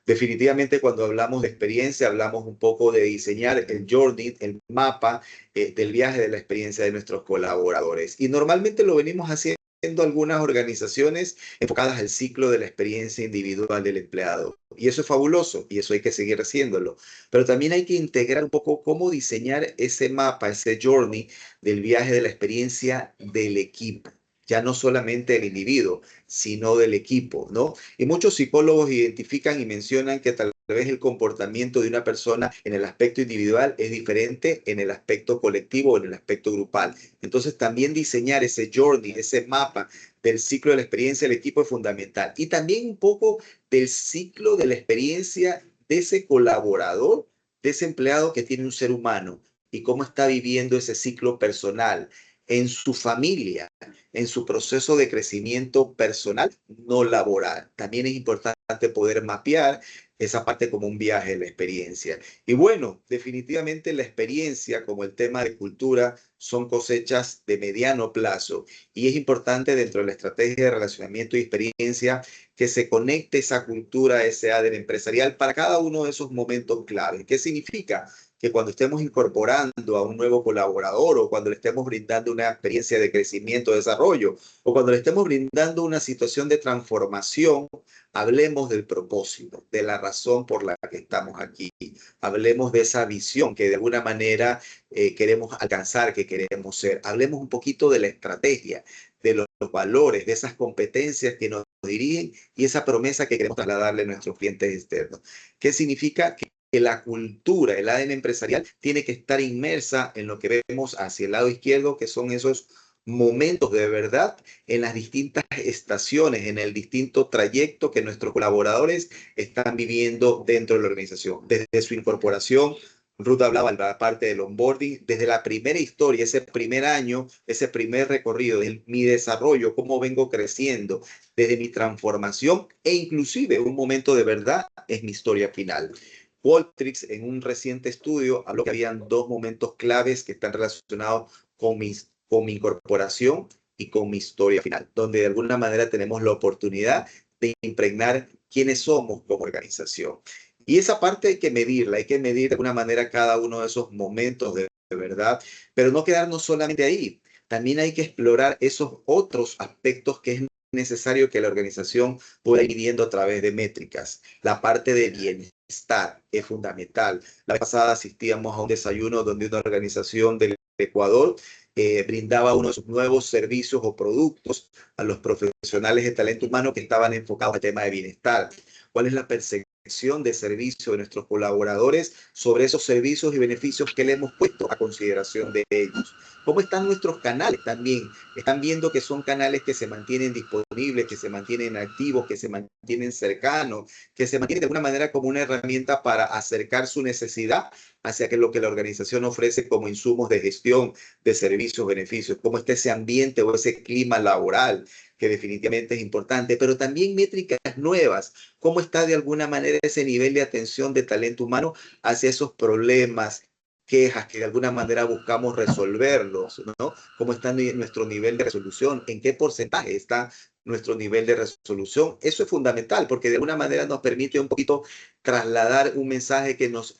Definitivamente cuando hablamos de experiencia, hablamos un poco de diseñar el journey, el mapa del viaje de la experiencia de nuestros colaboradores. Y normalmente lo venimos haciendo algunas organizaciones enfocadas al ciclo de la experiencia individual del empleado. Y eso es fabuloso y eso hay que seguir haciéndolo. Pero también hay que integrar un poco cómo diseñar ese mapa, ese journey del viaje de la experiencia del equipo. Ya no solamente del individuo, sino del equipo, ¿no? Y muchos psicólogos identifican y mencionan que tal vez el comportamiento de una persona en el aspecto individual es diferente en el aspecto colectivo o en el aspecto grupal. Entonces también diseñar ese journey, ese mapa del ciclo de la experiencia del equipo es fundamental. Y también un poco del ciclo de la experiencia de ese colaborador, de ese empleado que tiene un ser humano y cómo está viviendo ese ciclo personal en su familia, en su proceso de crecimiento personal, no laboral. También es importante poder mapear esa parte como un viaje de la experiencia. Y bueno, definitivamente la experiencia, como el tema de cultura, son cosechas de mediano plazo. Y es importante dentro de la estrategia de relacionamiento y experiencia que se conecte esa cultura, ese ADN empresarial para cada uno de esos momentos clave. ¿Qué significa? Que cuando estemos incorporando a un nuevo colaborador o cuando le estemos brindando una experiencia de crecimiento, desarrollo o cuando le estemos brindando una situación de transformación, hablemos del propósito, de la razón por la que estamos aquí. Hablemos de esa visión que de alguna manera queremos alcanzar, que queremos ser. Hablemos un poquito de la estrategia, de los valores, de esas competencias que nos dirigen y esa promesa que queremos trasladarle a nuestros clientes externos. ¿Qué significa? Que la cultura, el ADN empresarial, tiene que estar inmersa en lo que vemos hacia el lado izquierdo, que son esos momentos de verdad en las distintas estaciones, en el distinto trayecto que nuestros colaboradores están viviendo dentro de la organización. Desde su incorporación, Ruth hablaba de la parte del onboarding, desde la primera historia, ese primer año, ese primer recorrido, de mi desarrollo, cómo vengo creciendo, desde mi transformación e inclusive un momento de verdad es mi historia final. Qualtrics en un reciente estudio habló que habían dos momentos claves que están relacionados con mi incorporación y con mi historia final, donde de alguna manera tenemos la oportunidad de impregnar quiénes somos como organización. Y esa parte hay que medir de alguna manera cada uno de esos momentos de verdad, pero no quedarnos solamente ahí. También hay que explorar esos otros aspectos que es necesario que la organización pueda ir midiendo a través de métricas. La parte de bienestar es fundamental. La vez pasada asistíamos a un desayuno donde una organización del Ecuador brindaba uno de sus nuevos servicios o productos a los profesionales de talento humano que estaban enfocados al tema de bienestar. ¿Cuál es la percepción de servicio de nuestros colaboradores sobre esos servicios y beneficios que le hemos puesto a consideración de ellos? ¿Cómo están nuestros canales también? Están viendo que son canales que se mantienen disponibles, que se mantienen activos, que se mantienen cercanos, que se mantienen de alguna manera como una herramienta para acercar su necesidad hacia lo que la organización ofrece como insumos de gestión, de servicios, beneficios. ¿Cómo está ese ambiente o ese clima laboral? Que definitivamente es importante, pero también métricas nuevas. ¿Cómo está de alguna manera ese nivel de atención de talento humano hacia esos problemas, quejas que de alguna manera buscamos resolverlos, ¿no? ¿Cómo está nuestro nivel de resolución? ¿En qué porcentaje está nuestro nivel de resolución? Eso es fundamental porque de alguna manera nos permite un poquito trasladar un mensaje que nos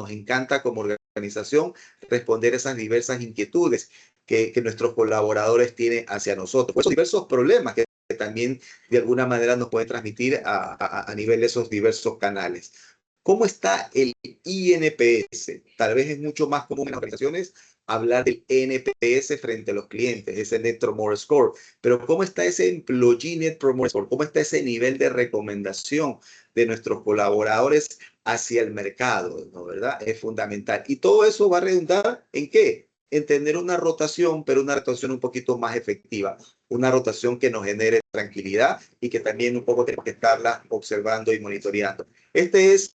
encanta como organización, responder esas diversas inquietudes que nuestros colaboradores tienen hacia nosotros. Pues esos diversos problemas que también de alguna manera nos pueden transmitir a nivel de esos diversos canales. ¿Cómo está el INPS? Tal vez es mucho más común en las organizaciones hablar del NPS frente a los clientes, ese Net Promoter Score. Pero ¿cómo está ese Employee Net Promoter Score? ¿Cómo está ese nivel de recomendación de nuestros colaboradores hacia el mercado? ¿No? ¿Verdad? Es fundamental. Y todo eso va a redundar ¿en qué? En tener una rotación, pero una rotación un poquito más efectiva. Una rotación que nos genere tranquilidad y que también un poco tenemos que estarla observando y monitoreando. Este es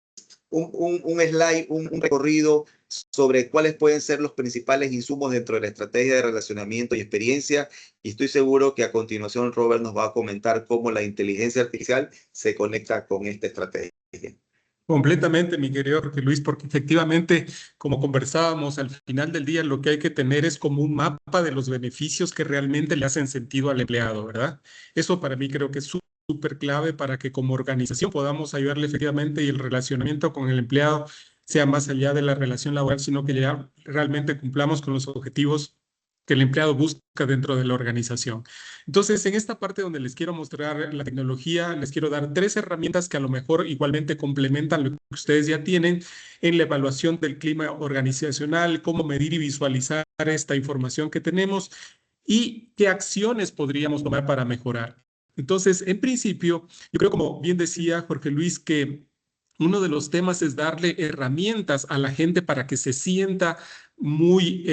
un slide, un recorrido sobre cuáles pueden ser los principales insumos dentro de la estrategia de relacionamiento y experiencia. Y estoy seguro que a continuación Robert nos va a comentar cómo la inteligencia artificial se conecta con esta estrategia. Completamente, mi querido Jorge Luis, porque efectivamente, como conversábamos, al final del día lo que hay que tener es como un mapa de los beneficios que realmente le hacen sentido al empleado, ¿verdad? Eso para mí creo que es súper clave para que como organización podamos ayudarle efectivamente y el relacionamiento con el empleado sea más allá de la relación laboral, sino que ya realmente cumplamos con los objetivos que el empleado busca dentro de la organización. Entonces, en esta parte donde les quiero mostrar la tecnología, les quiero dar 3 herramientas que a lo mejor igualmente complementan lo que ustedes ya tienen en la evaluación del clima organizacional, cómo medir y visualizar esta información que tenemos y qué acciones podríamos tomar para mejorar. Entonces, en principio, yo creo, como bien decía Jorge Luis, que uno de los temas es darle herramientas a la gente para que se sienta muy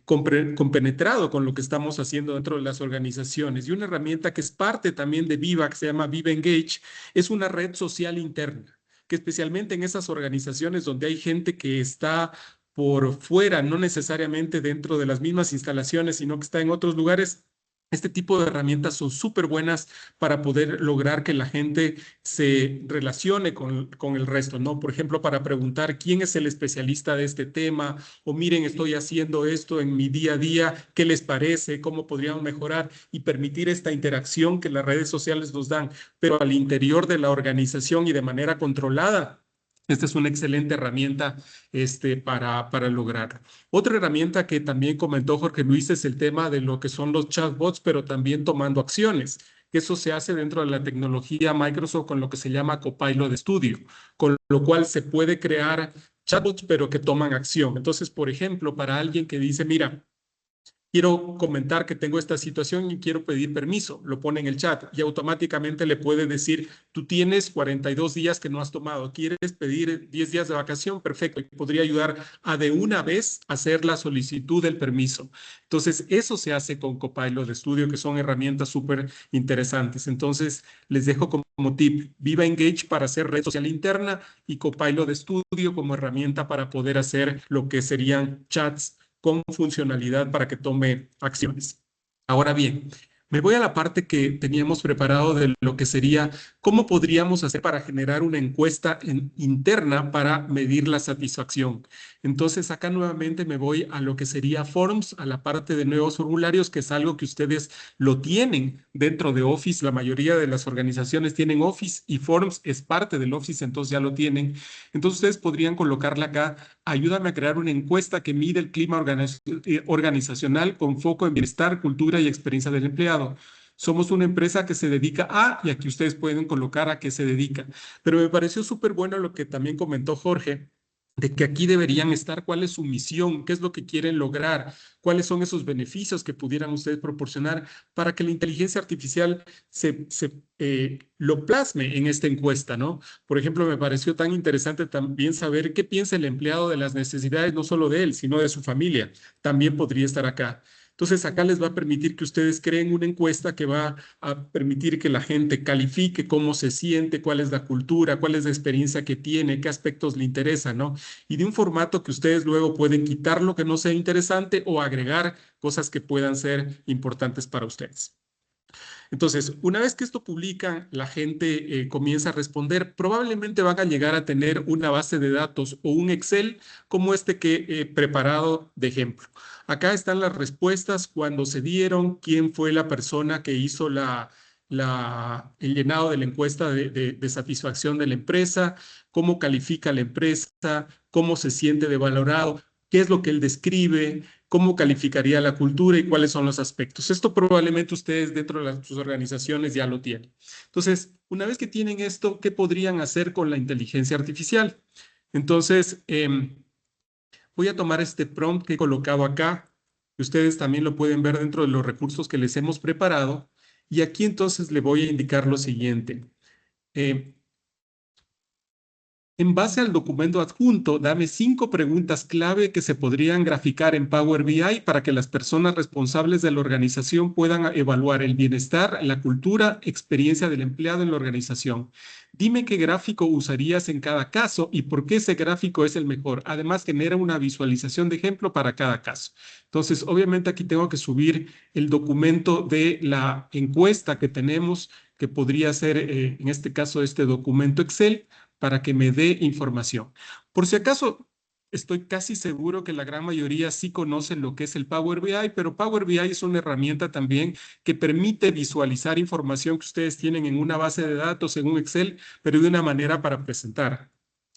compenetrado con lo que estamos haciendo dentro de las organizaciones. Y una herramienta que es parte también de Viva, que se llama Viva Engage, es una red social interna, que especialmente en esas organizaciones donde hay gente que está por fuera, no necesariamente dentro de las mismas instalaciones, sino que está en otros lugares. Este tipo de herramientas son súper buenas para poder lograr que la gente se relacione con el resto, ¿no? Por ejemplo, para preguntar quién es el especialista de este tema, o miren, estoy haciendo esto en mi día a día, ¿qué les parece? ¿Cómo podríamos mejorar? Y permitir esta interacción que las redes sociales nos dan, pero al interior de la organización y de manera controlada. Esta es una excelente herramienta para lograrlo. Otra herramienta que también comentó Jorge Luis es el tema de lo que son los chatbots, pero también tomando acciones. Eso se hace dentro de la tecnología Microsoft con lo que se llama Copilot Studio, con lo cual se puede crear chatbots, pero que toman acción. Entonces, por ejemplo, para alguien que dice, mira, quiero comentar que tengo esta situación y quiero pedir permiso, lo pone en el chat y automáticamente le puede decir, tú tienes 42 días que no has tomado, ¿quieres pedir 10 días de vacación? Perfecto, y podría ayudar a de una vez hacer la solicitud del permiso. Entonces, eso se hace con Copilot Studio, que son herramientas súper interesantes. Entonces, les dejo como tip, Viva Engage para hacer red social interna y Copilot Studio como herramienta para poder hacer lo que serían chats con funcionalidad para que tome acciones. Ahora bien, me voy a la parte que teníamos preparado de lo que sería cómo podríamos hacer para generar una encuesta interna para medir la satisfacción. Entonces, acá nuevamente me voy a lo que sería Forms, a la parte de nuevos formularios, que es algo que ustedes lo tienen dentro de Office. La mayoría de las organizaciones tienen Office y Forms es parte del Office, entonces ya lo tienen. Entonces, ustedes podrían colocarla acá. Ayúdame a crear una encuesta que mide el clima organizacional con foco en bienestar, cultura y experiencia del empleado. Somos una empresa que se dedica a, y aquí ustedes pueden colocar a qué se dedica. Pero me pareció súper bueno lo que también comentó Jorge, de que aquí deberían estar cuál es su misión, qué es lo que quieren lograr, cuáles son esos beneficios que pudieran ustedes proporcionar para que la inteligencia artificial lo plasme en esta encuesta, ¿no? Por ejemplo, me pareció tan interesante también saber qué piensa el empleado de las necesidades, no solo de él, sino de su familia. También podría estar acá. Entonces, acá les va a permitir que ustedes creen una encuesta que va a permitir que la gente califique cómo se siente, cuál es la cultura, cuál es la experiencia que tiene, qué aspectos le interesan, ¿no? Y de un formato que ustedes luego pueden quitar lo que no sea interesante o agregar cosas que puedan ser importantes para ustedes. Entonces, una vez que esto publica, la gente comienza a responder, probablemente van a llegar a tener una base de datos o un Excel como este que he preparado de ejemplo. Acá están las respuestas, cuando se dieron, quién fue la persona que hizo el llenado de la encuesta de satisfacción de la empresa, cómo califica la empresa, cómo se siente de valorado, qué es lo que él describe, cómo calificaría la cultura y cuáles son los aspectos. Esto probablemente ustedes dentro de sus organizaciones ya lo tienen. Entonces, una vez que tienen esto, ¿qué podrían hacer con la inteligencia artificial? Entonces, voy a tomar este prompt que he colocado acá. Ustedes también lo pueden ver dentro de los recursos que les hemos preparado. Y aquí entonces le voy a indicar lo siguiente. En base al documento adjunto, dame 5 preguntas clave que se podrían graficar en Power BI para que las personas responsables de la organización puedan evaluar el bienestar, la cultura, experiencia del empleado en la organización. Dime qué gráfico usarías en cada caso y por qué ese gráfico es el mejor. Además, genera una visualización de ejemplo para cada caso. Entonces, obviamente aquí tengo que subir el documento de la encuesta que tenemos, que podría ser, en este caso, este documento Excel, para que me dé información. Por si acaso, estoy casi seguro que la gran mayoría sí conocen lo que es el Power BI, pero Power BI es una herramienta también que permite visualizar información que ustedes tienen en una base de datos, en un Excel, pero de una manera para presentar.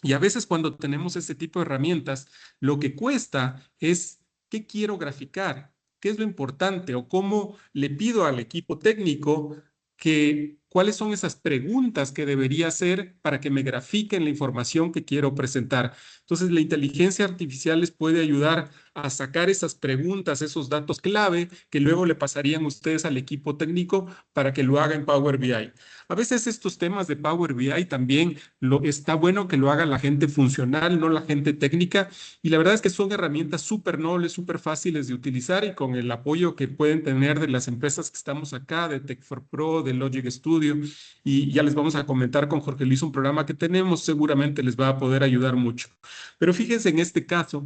Y a veces cuando tenemos este tipo de herramientas, lo que cuesta es qué quiero graficar, qué es lo importante o cómo le pido al equipo técnico que cuáles son esas preguntas que debería hacer para que me grafiquen la información que quiero presentar. Entonces, la inteligencia artificial les puede ayudar a sacar esas preguntas, esos datos clave que luego le pasarían ustedes al equipo técnico para que lo haga en Power BI. A veces estos temas de Power BI también está bueno que lo haga la gente funcional, no la gente técnica. Y la verdad es que son herramientas súper nobles, súper fáciles de utilizar y con el apoyo que pueden tener de las empresas que estamos acá, de Tech4Pro, de Logic Studio. Y ya les vamos a comentar con Jorge Luis un programa que tenemos, seguramente les va a poder ayudar mucho. Pero fíjense en este caso,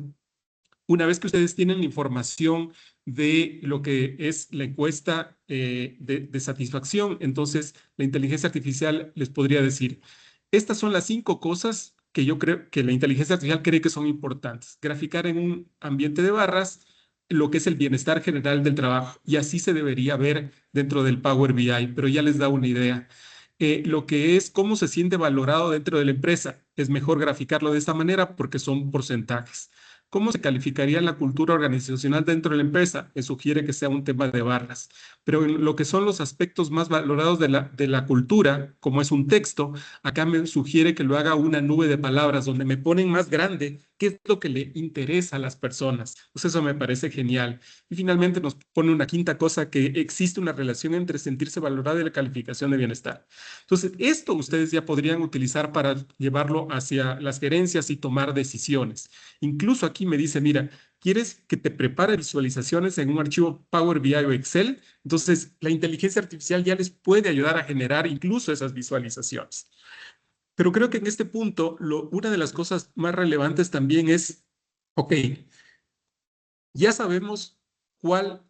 una vez que ustedes tienen la información de lo que es la encuesta de satisfacción, entonces la inteligencia artificial les podría decir, estas son las 5 cosas que yo creo que la inteligencia artificial cree que son importantes. Graficar en un ambiente de barras lo que es el bienestar general del trabajo, y así se debería ver dentro del Power BI, pero ya les da una idea. Lo que es cómo se siente valorado dentro de la empresa, es mejor graficarlo de esta manera porque son porcentajes. ¿Cómo se calificaría la cultura organizacional dentro de la empresa? Me sugiere que sea un tema de barras. Pero en lo que son los aspectos más valorados de la cultura, como es un texto, acá me sugiere que lo haga una nube de palabras donde me ponen más grande qué es lo que le interesa a las personas. Pues eso me parece genial. Y finalmente nos pone una quinta cosa, que existe una relación entre sentirse valorado y la calificación de bienestar. Entonces, esto ustedes ya podrían utilizar para llevarlo hacia las gerencias y tomar decisiones. Incluso aquí me dice, mira, ¿quieres que te prepare visualizaciones en un archivo Power BI o Excel? Entonces, la inteligencia artificial ya les puede ayudar a generar incluso esas visualizaciones. Pero creo que en este punto, una de las cosas más relevantes también es, ok, ya sabemos cuál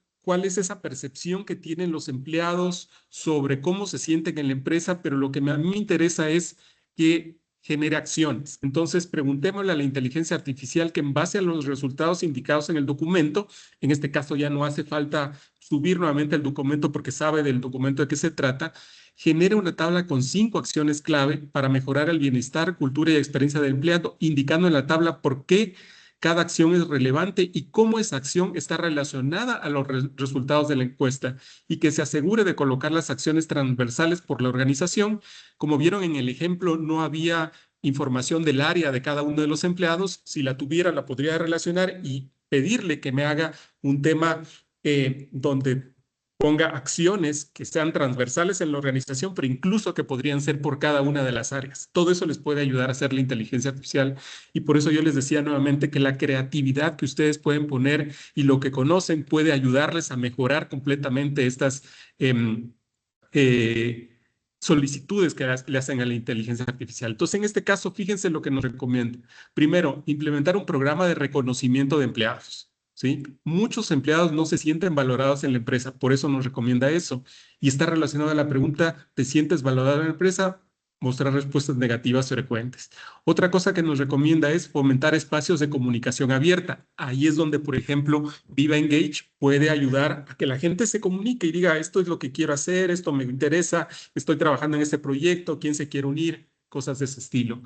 es esa percepción que tienen los empleados sobre cómo se sienten en la empresa, pero lo que a mí me interesa es que genere acciones. Entonces, preguntémosle a la inteligencia artificial que en base a los resultados indicados en el documento, en este caso ya no hace falta subir nuevamente el documento porque sabe del documento de qué se trata, genere una tabla con 5 acciones clave para mejorar el bienestar, cultura y experiencia del empleado, indicando en la tabla por qué cada acción es relevante y cómo esa acción está relacionada a los resultados de la encuesta, y que se asegure de colocar las acciones transversales por la organización. Como vieron en el ejemplo, no había información del área de cada uno de los empleados. Si la tuviera, la podría relacionar y pedirle que me haga un tema donde ponga acciones que sean transversales en la organización, pero incluso que podrían ser por cada una de las áreas. Todo eso les puede ayudar a hacer la inteligencia artificial, y por eso yo les decía nuevamente que la creatividad que ustedes pueden poner y lo que conocen puede ayudarles a mejorar completamente estas solicitudes que le hacen a la inteligencia artificial. Entonces, en este caso, fíjense lo que nos recomienda. Primero, implementar un programa de reconocimiento de empleados. ¿Sí? Muchos empleados no se sienten valorados en la empresa, por eso nos recomienda eso. Y está relacionado a la pregunta, ¿te sientes valorado en la empresa? Mostrar respuestas negativas frecuentes. Otra cosa que nos recomienda es fomentar espacios de comunicación abierta. Ahí es donde, por ejemplo, Viva Engage puede ayudar a que la gente se comunique y diga, esto es lo que quiero hacer, esto me interesa, estoy trabajando en este proyecto, ¿quién se quiere unir? Cosas de ese estilo.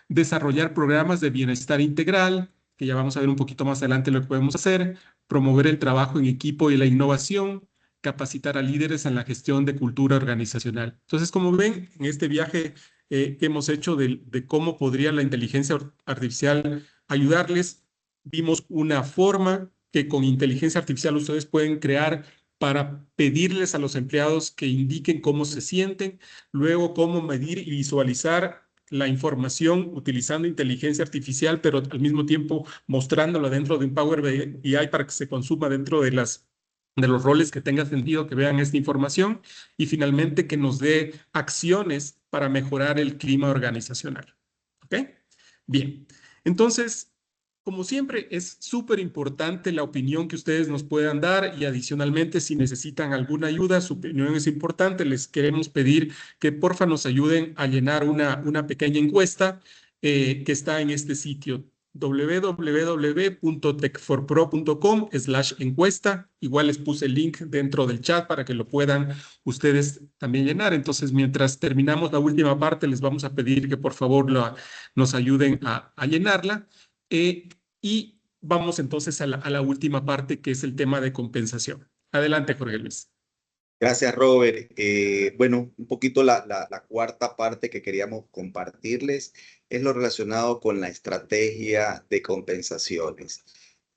Desarrollar programas de bienestar integral, que ya vamos a ver un poquito más adelante lo que podemos hacer, promover el trabajo en equipo y la innovación, capacitar a líderes en la gestión de cultura organizacional. Entonces, como ven, en este viaje que hemos hecho de cómo podría la inteligencia artificial ayudarles, Vimos una forma que con inteligencia artificial ustedes pueden crear para pedirles a los empleados que indiquen cómo se sienten, luego cómo medir y visualizar la información utilizando inteligencia artificial, pero al mismo tiempo mostrándola dentro de un Power BI para que se consuma dentro de los roles que tenga sentido que vean esta información, y finalmente que nos dé acciones para mejorar el clima organizacional. ¿Ok? Bien, entonces, como siempre, es súper importante la opinión que ustedes nos puedan dar, y adicionalmente, si necesitan alguna ayuda, su opinión es importante. Les queremos pedir que porfa nos ayuden a llenar una pequeña encuesta que está en este sitio www.techforpro.com/encuesta. Igual les puse el link dentro del chat para que lo puedan ustedes también llenar. Entonces, mientras terminamos la última parte, les vamos a pedir que por favor nos ayuden a llenarla. Y vamos entonces a la última parte, que es el tema de compensación. Adelante, Jorge Luis. Gracias, Robert. Bueno, un poquito la cuarta parte que queríamos compartirles es lo relacionado con la estrategia de compensaciones.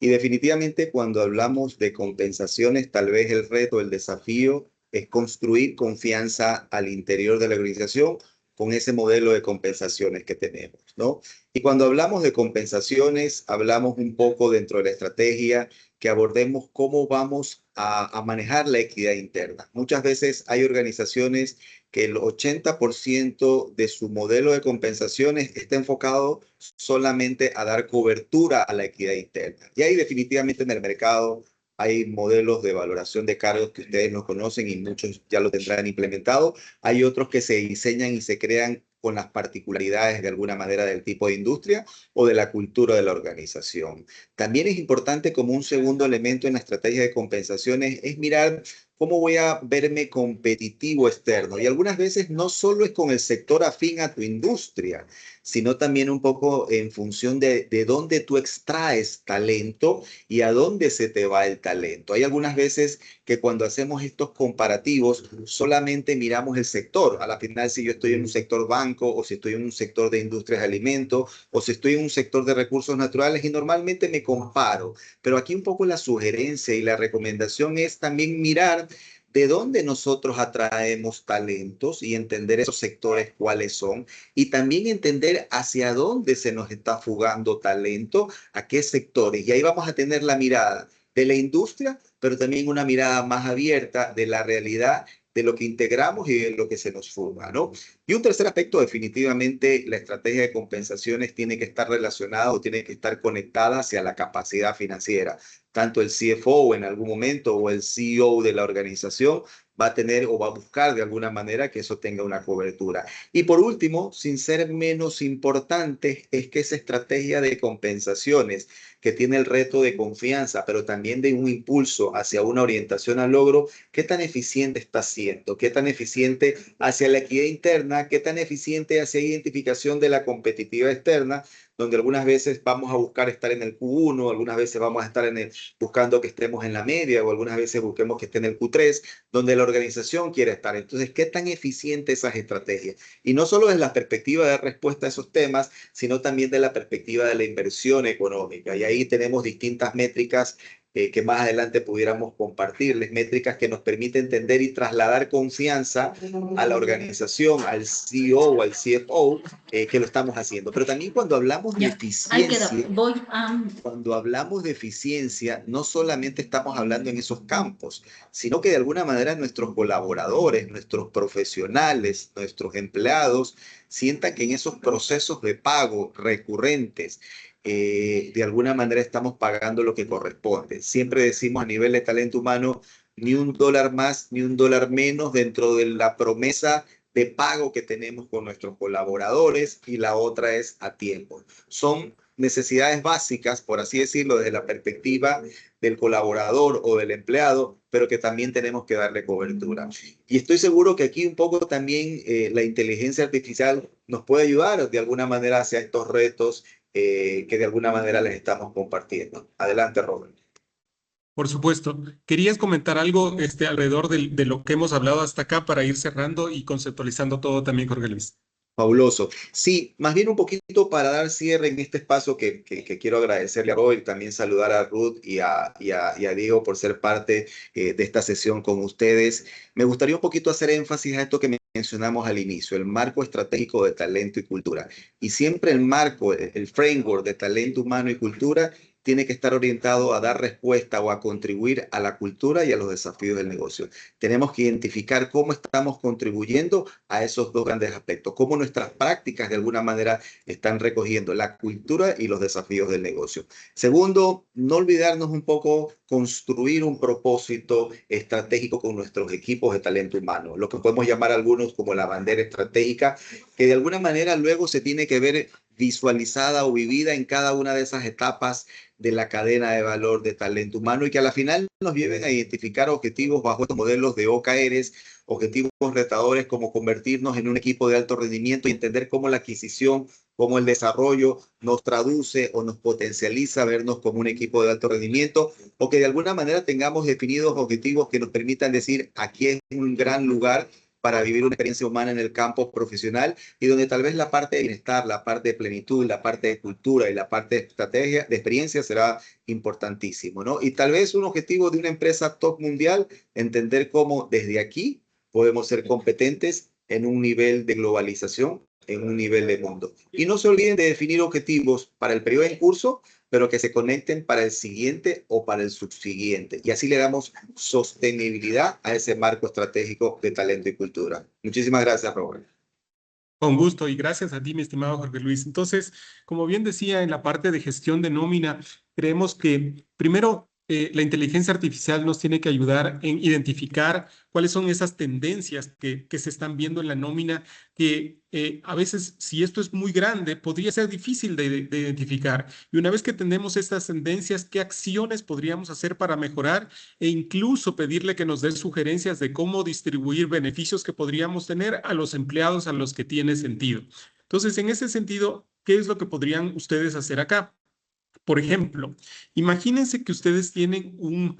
Y definitivamente cuando hablamos de compensaciones, tal vez el reto, el desafío es construir confianza al interior de la organización con ese modelo de compensaciones que tenemos, ¿no? Y cuando hablamos de compensaciones, hablamos un poco dentro de la estrategia que abordemos cómo vamos a manejar la equidad interna. Muchas veces hay organizaciones que el 80% de su modelo de compensaciones está enfocado solamente a dar cobertura a la equidad interna. Y ahí definitivamente en el mercado hay modelos de valoración de cargos que ustedes no conocen y muchos ya lo tendrán implementado. Hay otros que se diseñan y se crean con las particularidades de alguna manera del tipo de industria o de la cultura de la organización. También es importante, como un segundo elemento en la estrategia de compensaciones, es mirar cómo voy a verme competitivo externo. Y algunas veces no solo es con el sector afín a tu industria, sino también un poco en función de dónde tú extraes talento y a dónde se te va el talento. Hay algunas veces que cuando hacemos estos comparativos solamente miramos el sector. A la final, si yo estoy en un sector banco, o si estoy en un sector de industrias de alimentos, o si estoy en un sector de recursos naturales, y normalmente me comparo. Pero aquí un poco la sugerencia y la recomendación es también mirar de dónde nosotros atraemos talentos y entender esos sectores cuáles son, y también entender hacia dónde se nos está fugando talento, a qué sectores. Y ahí vamos a tener la mirada de la industria, pero también una mirada más abierta de la realidad de lo que integramos y de lo que se nos fuga, ¿no? Y un tercer aspecto, definitivamente, la estrategia de compensaciones tiene que estar relacionada o tiene que estar conectada hacia la capacidad financiera. Tanto el CFO en algún momento o el CEO de la organización va a tener o va a buscar de alguna manera que eso tenga una cobertura. Y por último, sin ser menos importante, es que esa estrategia de compensaciones que tiene el reto de confianza, pero también de un impulso hacia una orientación al logro, ¿qué tan eficiente está siendo? ¿Qué tan eficiente hacia la equidad interna? ¿Qué tan eficiente hacia identificación de la competitividad externa? Donde algunas veces vamos a buscar estar en el Q1, algunas veces vamos a estar buscando que estemos en la media, o algunas veces busquemos que esté en el Q3, donde la organización quiere estar. Entonces, ¿qué tan eficiente esas estrategias? Y no solo desde la perspectiva de dar respuesta a esos temas, sino también de la perspectiva de la inversión económica. Y ahí tenemos distintas métricas que más adelante pudiéramos compartirles, métricas que nos permiten entender y trasladar confianza a la organización, al CEO o al CFO, que lo estamos haciendo. Pero también cuando hablamos de eficiencia, cuando hablamos de eficiencia, no solamente estamos hablando en esos campos, sino que de alguna manera nuestros colaboradores, nuestros profesionales, nuestros empleados, sientan que en esos procesos de pago recurrentes, de alguna manera estamos pagando lo que corresponde. Siempre decimos a nivel de talento humano, ni un dólar más, ni un dólar menos dentro de la promesa de pago que tenemos con nuestros colaboradores, y la otra es a tiempo. Son necesidades básicas, por así decirlo, desde la perspectiva del colaborador o del empleado, pero que también tenemos que darle cobertura. Y estoy seguro que aquí un poco también la inteligencia artificial nos puede ayudar de alguna manera hacia estos retos que de alguna manera les estamos compartiendo. Adelante, Robert. Por supuesto. ¿Querías comentar algo alrededor de lo que hemos hablado hasta acá para ir cerrando y conceptualizando todo también, Jorge Luis? Fabuloso. Sí, más bien un poquito para dar cierre en este espacio que quiero agradecerle a Robert y también saludar a Ruth y a Diego por ser parte de esta sesión con ustedes. Me gustaría un poquito hacer énfasis a esto que mencionamos al inicio, el marco estratégico de talento y cultura. Y siempre el marco, el framework de talento humano y cultura tiene que estar orientado a dar respuesta o a contribuir a la cultura y a los desafíos del negocio. Tenemos que identificar cómo estamos contribuyendo a esos dos grandes aspectos, cómo nuestras prácticas de alguna manera están recogiendo la cultura y los desafíos del negocio. Segundo, no olvidarnos un poco construir un propósito estratégico con nuestros equipos de talento humano, lo que podemos llamar algunos como la bandera estratégica, que de alguna manera luego se tiene que ver visualizada o vivida en cada una de esas etapas de la cadena de valor de talento humano y que a la final nos lleven a identificar objetivos bajo estos modelos de OKRs, objetivos retadores como convertirnos en un equipo de alto rendimiento y entender cómo la adquisición, cómo el desarrollo nos traduce o nos potencializa vernos como un equipo de alto rendimiento o que de alguna manera tengamos definidos objetivos que nos permitan decir aquí es un gran lugar para vivir una experiencia humana en el campo profesional y donde tal vez la parte de bienestar, la parte de plenitud, la parte de cultura y la parte de estrategia, de experiencia será importantísimo, ¿no? Y tal vez un objetivo de una empresa top mundial, entender cómo desde aquí podemos ser competentes en un nivel de globalización, en un nivel de mundo. Y no se olviden de definir objetivos para el periodo en curso, pero que se conecten para el siguiente o para el subsiguiente. Y así le damos sostenibilidad a ese marco estratégico de talento y cultura. Muchísimas gracias, Robert. Con gusto y gracias a ti, mi estimado Jorge Luis. Entonces, como bien decía, en la parte de gestión de nómina, creemos que primero la inteligencia artificial nos tiene que ayudar en identificar cuáles son esas tendencias que se están viendo en la nómina, que a veces, si esto es muy grande, podría ser difícil de identificar. Y una vez que tenemos estas tendencias, ¿qué acciones podríamos hacer para mejorar e incluso pedirle que nos dé sugerencias de cómo distribuir beneficios que podríamos tener a los empleados a los que tiene sentido? Entonces, en ese sentido, ¿qué es lo que podrían ustedes hacer acá? Por ejemplo, imagínense que ustedes tienen un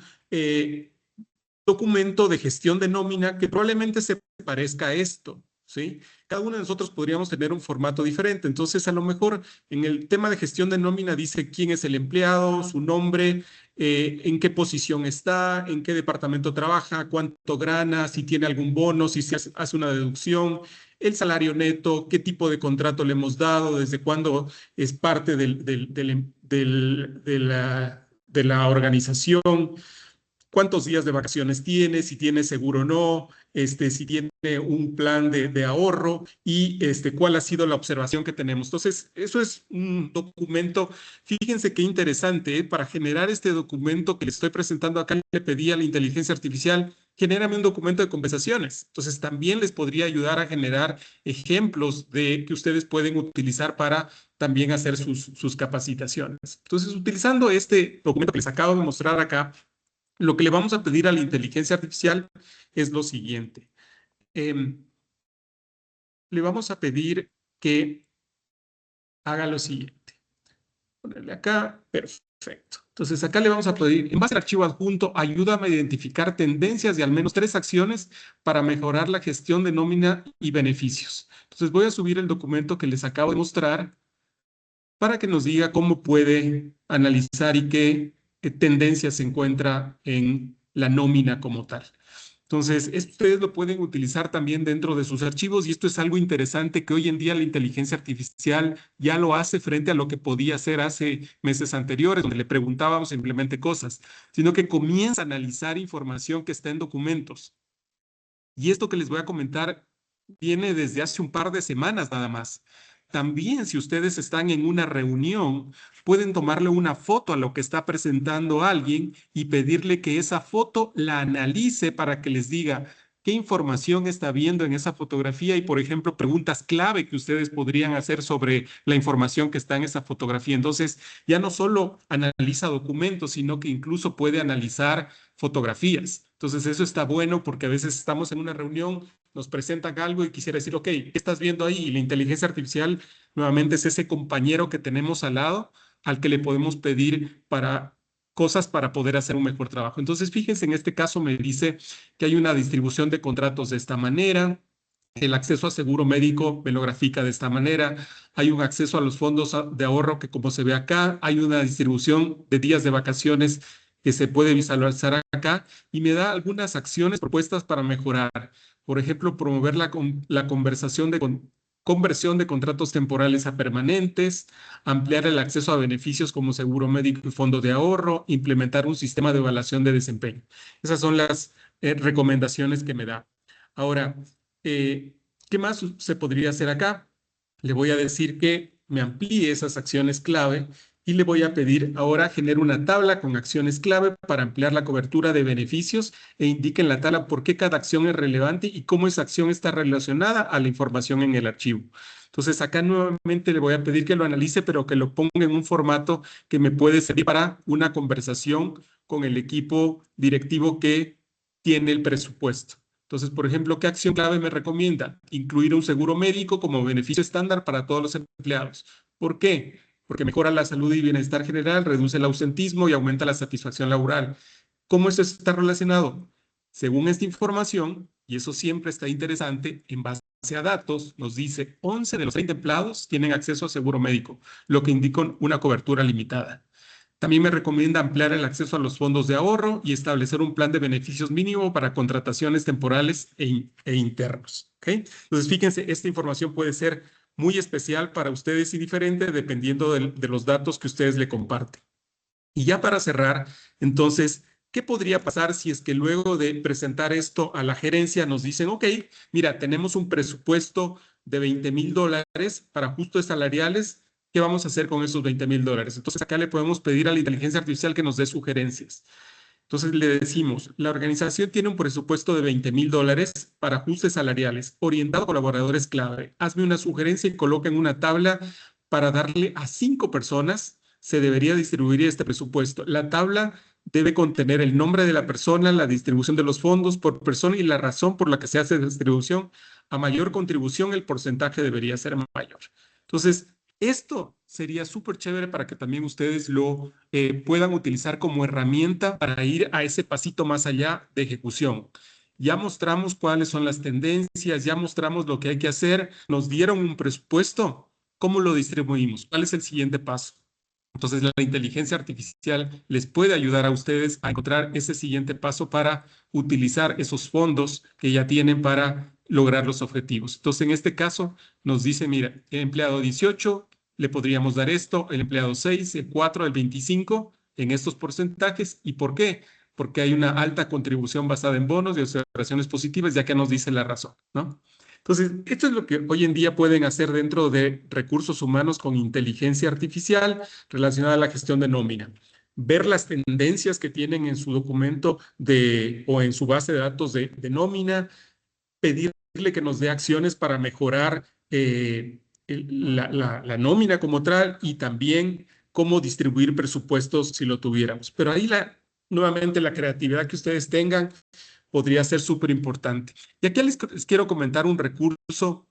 documento de gestión de nómina que probablemente se parezca a esto, ¿sí? Cada uno de nosotros podríamos tener un formato diferente. Entonces, a lo mejor en el tema de gestión de nómina dice quién es el empleado, su nombre, en qué posición está, en qué departamento trabaja, cuánto gana, si tiene algún bono, si se hace una deducción, el salario neto, qué tipo de contrato le hemos dado, desde cuándo es parte de la organización, cuántos días de vacaciones tiene, si tiene seguro o no, si tiene un plan de ahorro y cuál ha sido la observación que tenemos. Entonces, eso es un documento. Fíjense qué interesante, ¿eh? Para generar este documento que les estoy presentando acá, le pedí a la inteligencia artificial, genérame un documento de conversaciones. Entonces, también les podría ayudar a generar ejemplos de que ustedes pueden utilizar para también hacer sus capacitaciones. Entonces, utilizando este documento que les acabo de mostrar acá, lo que le vamos a pedir a la inteligencia artificial es lo siguiente. Le vamos a pedir que haga lo siguiente. Ponerle acá, perfecto. Entonces acá le vamos a pedir, en base al archivo adjunto, ayúdame a identificar tendencias de al menos 3 acciones para mejorar la gestión de nómina y beneficios. Entonces voy a subir el documento que les acabo de mostrar para que nos diga cómo puede analizar y qué tendencia se encuentra en la nómina como tal. Entonces, ustedes lo pueden utilizar también dentro de sus archivos y esto es algo interesante que hoy en día la inteligencia artificial ya lo hace frente a lo que podía hacer hace meses anteriores, donde le preguntábamos simplemente cosas, sino que comienza a analizar información que está en documentos. Y esto que les voy a comentar viene desde hace un par de semanas nada más. También si ustedes están en una reunión, pueden tomarle una foto a lo que está presentando alguien y pedirle que esa foto la analice para que les diga qué información está viendo en esa fotografía y, por ejemplo, preguntas clave que ustedes podrían hacer sobre la información que está en esa fotografía. Entonces, ya no solo analiza documentos, sino que incluso puede analizar fotografías. Entonces, eso está bueno porque a veces estamos en una reunión, nos presentan algo y quisiera decir, ok, ¿qué estás viendo ahí? Y la inteligencia artificial nuevamente es ese compañero que tenemos al lado al que le podemos pedir para cosas para poder hacer un mejor trabajo. Entonces, fíjense, en este caso me dice que hay una distribución de contratos de esta manera, El acceso a seguro médico me lo grafica de esta manera. Hay un acceso a los fondos de ahorro que, como se ve acá, hay una distribución de días de vacaciones que se puede visualizar acá y me da algunas acciones propuestas para mejorar. Por ejemplo, promover la conversión de contratos temporales a permanentes, ampliar el acceso a beneficios como seguro médico y fondo de ahorro, implementar un sistema de evaluación de desempeño. Esas son las recomendaciones que me da. Ahora, ¿qué más se podría hacer acá? Le voy a decir que me amplíe esas acciones clave y le voy a pedir ahora genere una tabla con acciones clave para ampliar la cobertura de beneficios e indique en la tabla por qué cada acción es relevante y cómo esa acción está relacionada a la información en el archivo. Entonces acá nuevamente le voy a pedir que lo analice, pero que lo ponga en un formato que me puede servir para una conversación con el equipo directivo que tiene el presupuesto. Entonces, por ejemplo, ¿qué acción clave me recomienda? Incluir un seguro médico como beneficio estándar para todos los empleados. ¿Por qué? Porque mejora la salud y bienestar general, reduce el ausentismo y aumenta la satisfacción laboral. ¿Cómo esto está relacionado? Según esta información, y eso siempre está interesante, en base a datos, nos dice 11 de los 30 empleados tienen acceso a seguro médico, lo que indica una cobertura limitada. También me recomienda ampliar el acceso a los fondos de ahorro y establecer un plan de beneficios mínimo para contrataciones temporales e internos. ¿Okay? Entonces, fíjense, esta información puede ser muy especial para ustedes y diferente dependiendo de los datos que ustedes le comparten. Y ya para cerrar, entonces, ¿qué podría pasar si es que luego de presentar esto a la gerencia nos dicen, ok, mira, tenemos un presupuesto de $20,000 para ajustes salariales? ¿Qué vamos a hacer con esos $20,000? Entonces acá le podemos pedir a la inteligencia artificial que nos dé sugerencias. Entonces le decimos, la organización tiene un presupuesto de $20,000 para ajustes salariales orientado a colaboradores clave. Hazme una sugerencia y coloca en una tabla para darle a 5 personas. Se debería distribuir este presupuesto. La tabla debe contener el nombre de la persona, la distribución de los fondos por persona y la razón por la que se hace la distribución. A mayor contribución, el porcentaje debería ser mayor. Entonces, esto sería súper chévere para que también ustedes lo puedan utilizar como herramienta para ir a ese pasito más allá de ejecución. Ya mostramos cuáles son las tendencias, ya mostramos lo que hay que hacer, nos dieron un presupuesto, ¿cómo lo distribuimos? ¿Cuál es el siguiente paso? Entonces, la inteligencia artificial les puede ayudar a ustedes a encontrar ese siguiente paso para utilizar esos fondos que ya tienen para lograr los objetivos. Entonces, en este caso, nos dice, mira, el empleado 18 le podríamos dar esto, el empleado 6, el 4, el 25 en estos porcentajes. ¿Y por qué? Porque hay una alta contribución basada en bonos y observaciones positivas, ya que nos dice la razón, ¿no? Entonces, esto es lo que hoy en día pueden hacer dentro de recursos humanos con inteligencia artificial relacionada a la gestión de nómina. Ver las tendencias que tienen en su documento o en su base de datos de nómina, pedirle que nos dé acciones para mejorar la nómina como tal y también cómo distribuir presupuestos si lo tuviéramos. Pero ahí nuevamente la creatividad que ustedes tengan podría ser súper importante. Y aquí les quiero comentar un recurso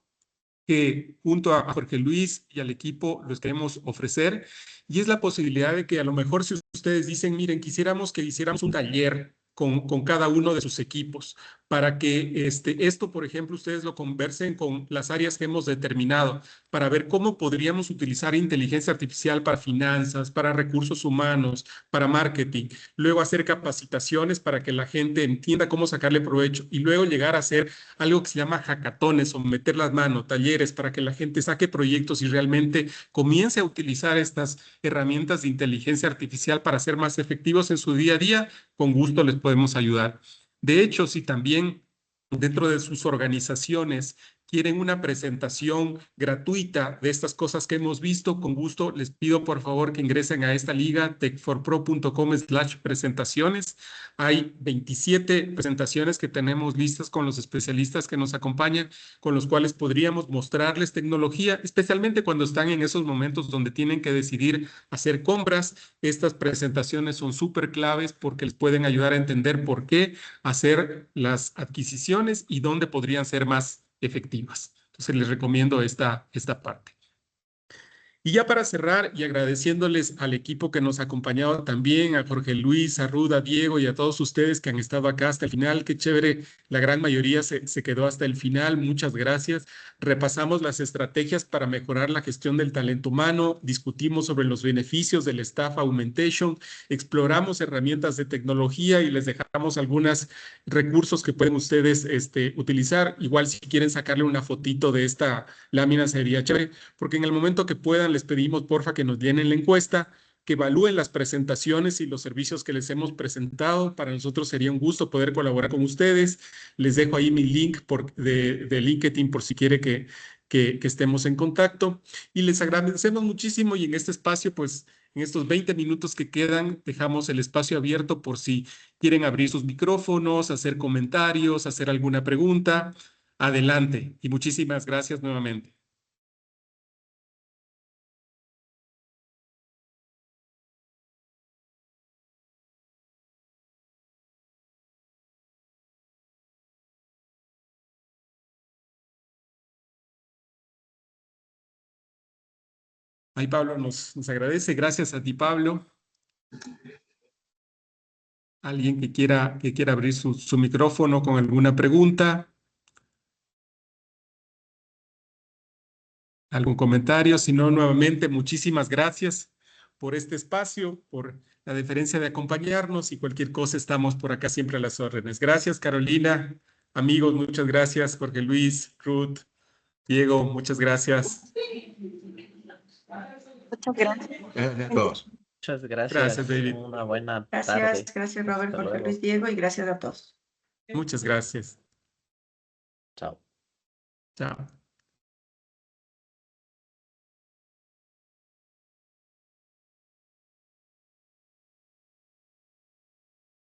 que junto a Jorge Luis y al equipo los queremos ofrecer, y es la posibilidad de que a lo mejor si ustedes dicen, miren, quisiéramos que hiciéramos un taller con cada uno de sus equipos, para que esto, por ejemplo, ustedes lo conversen con las áreas que hemos determinado, para ver cómo podríamos utilizar inteligencia artificial para finanzas, para recursos humanos, para marketing, luego hacer capacitaciones para que la gente entienda cómo sacarle provecho, y luego llegar a hacer algo que se llama hackatones o meter las manos, talleres, para que la gente saque proyectos y realmente comience a utilizar estas herramientas de inteligencia artificial para ser más efectivos en su día a día. Con gusto les podemos ayudar. De hecho, si también dentro de sus organizaciones quieren una presentación gratuita de estas cosas que hemos visto, con gusto les pido por favor que ingresen a esta liga tech4pro.com/presentaciones. Hay 27 presentaciones que tenemos listas con los especialistas que nos acompañan, con los cuales podríamos mostrarles tecnología, especialmente cuando están en esos momentos donde tienen que decidir hacer compras. Estas presentaciones son súper claves porque les pueden ayudar a entender por qué hacer las adquisiciones y dónde podrían ser más efectivas. Entonces les recomiendo esta parte. Y ya para cerrar y agradeciéndoles al equipo que nos ha acompañado también, a Jorge Luis, a Ruda, a Diego y a todos ustedes que han estado acá hasta el final. Qué chévere, la gran mayoría se quedó hasta el final. Muchas gracias. Repasamos las estrategias para mejorar la gestión del talento humano, discutimos sobre los beneficios del Staff Augmentation, exploramos herramientas de tecnología y les dejamos algunos recursos que pueden ustedes utilizar. Igual si quieren sacarle una fotito de esta lámina sería chévere, porque en el momento que puedan les pedimos porfa que nos llenen la encuesta, que evalúen las presentaciones y los servicios que les hemos presentado. Para nosotros sería un gusto poder colaborar con ustedes. Les dejo ahí mi link de LinkedIn por si quiere que estemos en contacto. Y les agradecemos muchísimo y en este espacio, pues en estos 20 minutos que quedan, dejamos el espacio abierto por si quieren abrir sus micrófonos, hacer comentarios, hacer alguna pregunta. Adelante y muchísimas gracias nuevamente. Ahí Pablo nos agradece. Gracias a ti, Pablo. ¿Alguien que quiera abrir su micrófono con alguna pregunta? ¿Algún comentario? Si no, nuevamente, muchísimas gracias por este espacio, por la deferencia de acompañarnos y cualquier cosa estamos por acá siempre a las órdenes. Gracias, Carolina. Amigos, muchas gracias. Jorge Luis, Ruth, Diego, muchas gracias. Muchas gracias. Gracias a todos. Muchas gracias. Gracias, David. Una buena Gracias, tarde. gracias Robert, Hasta Jorge luego. Luis, Diego y gracias a todos. Muchas gracias. Chao. Chao.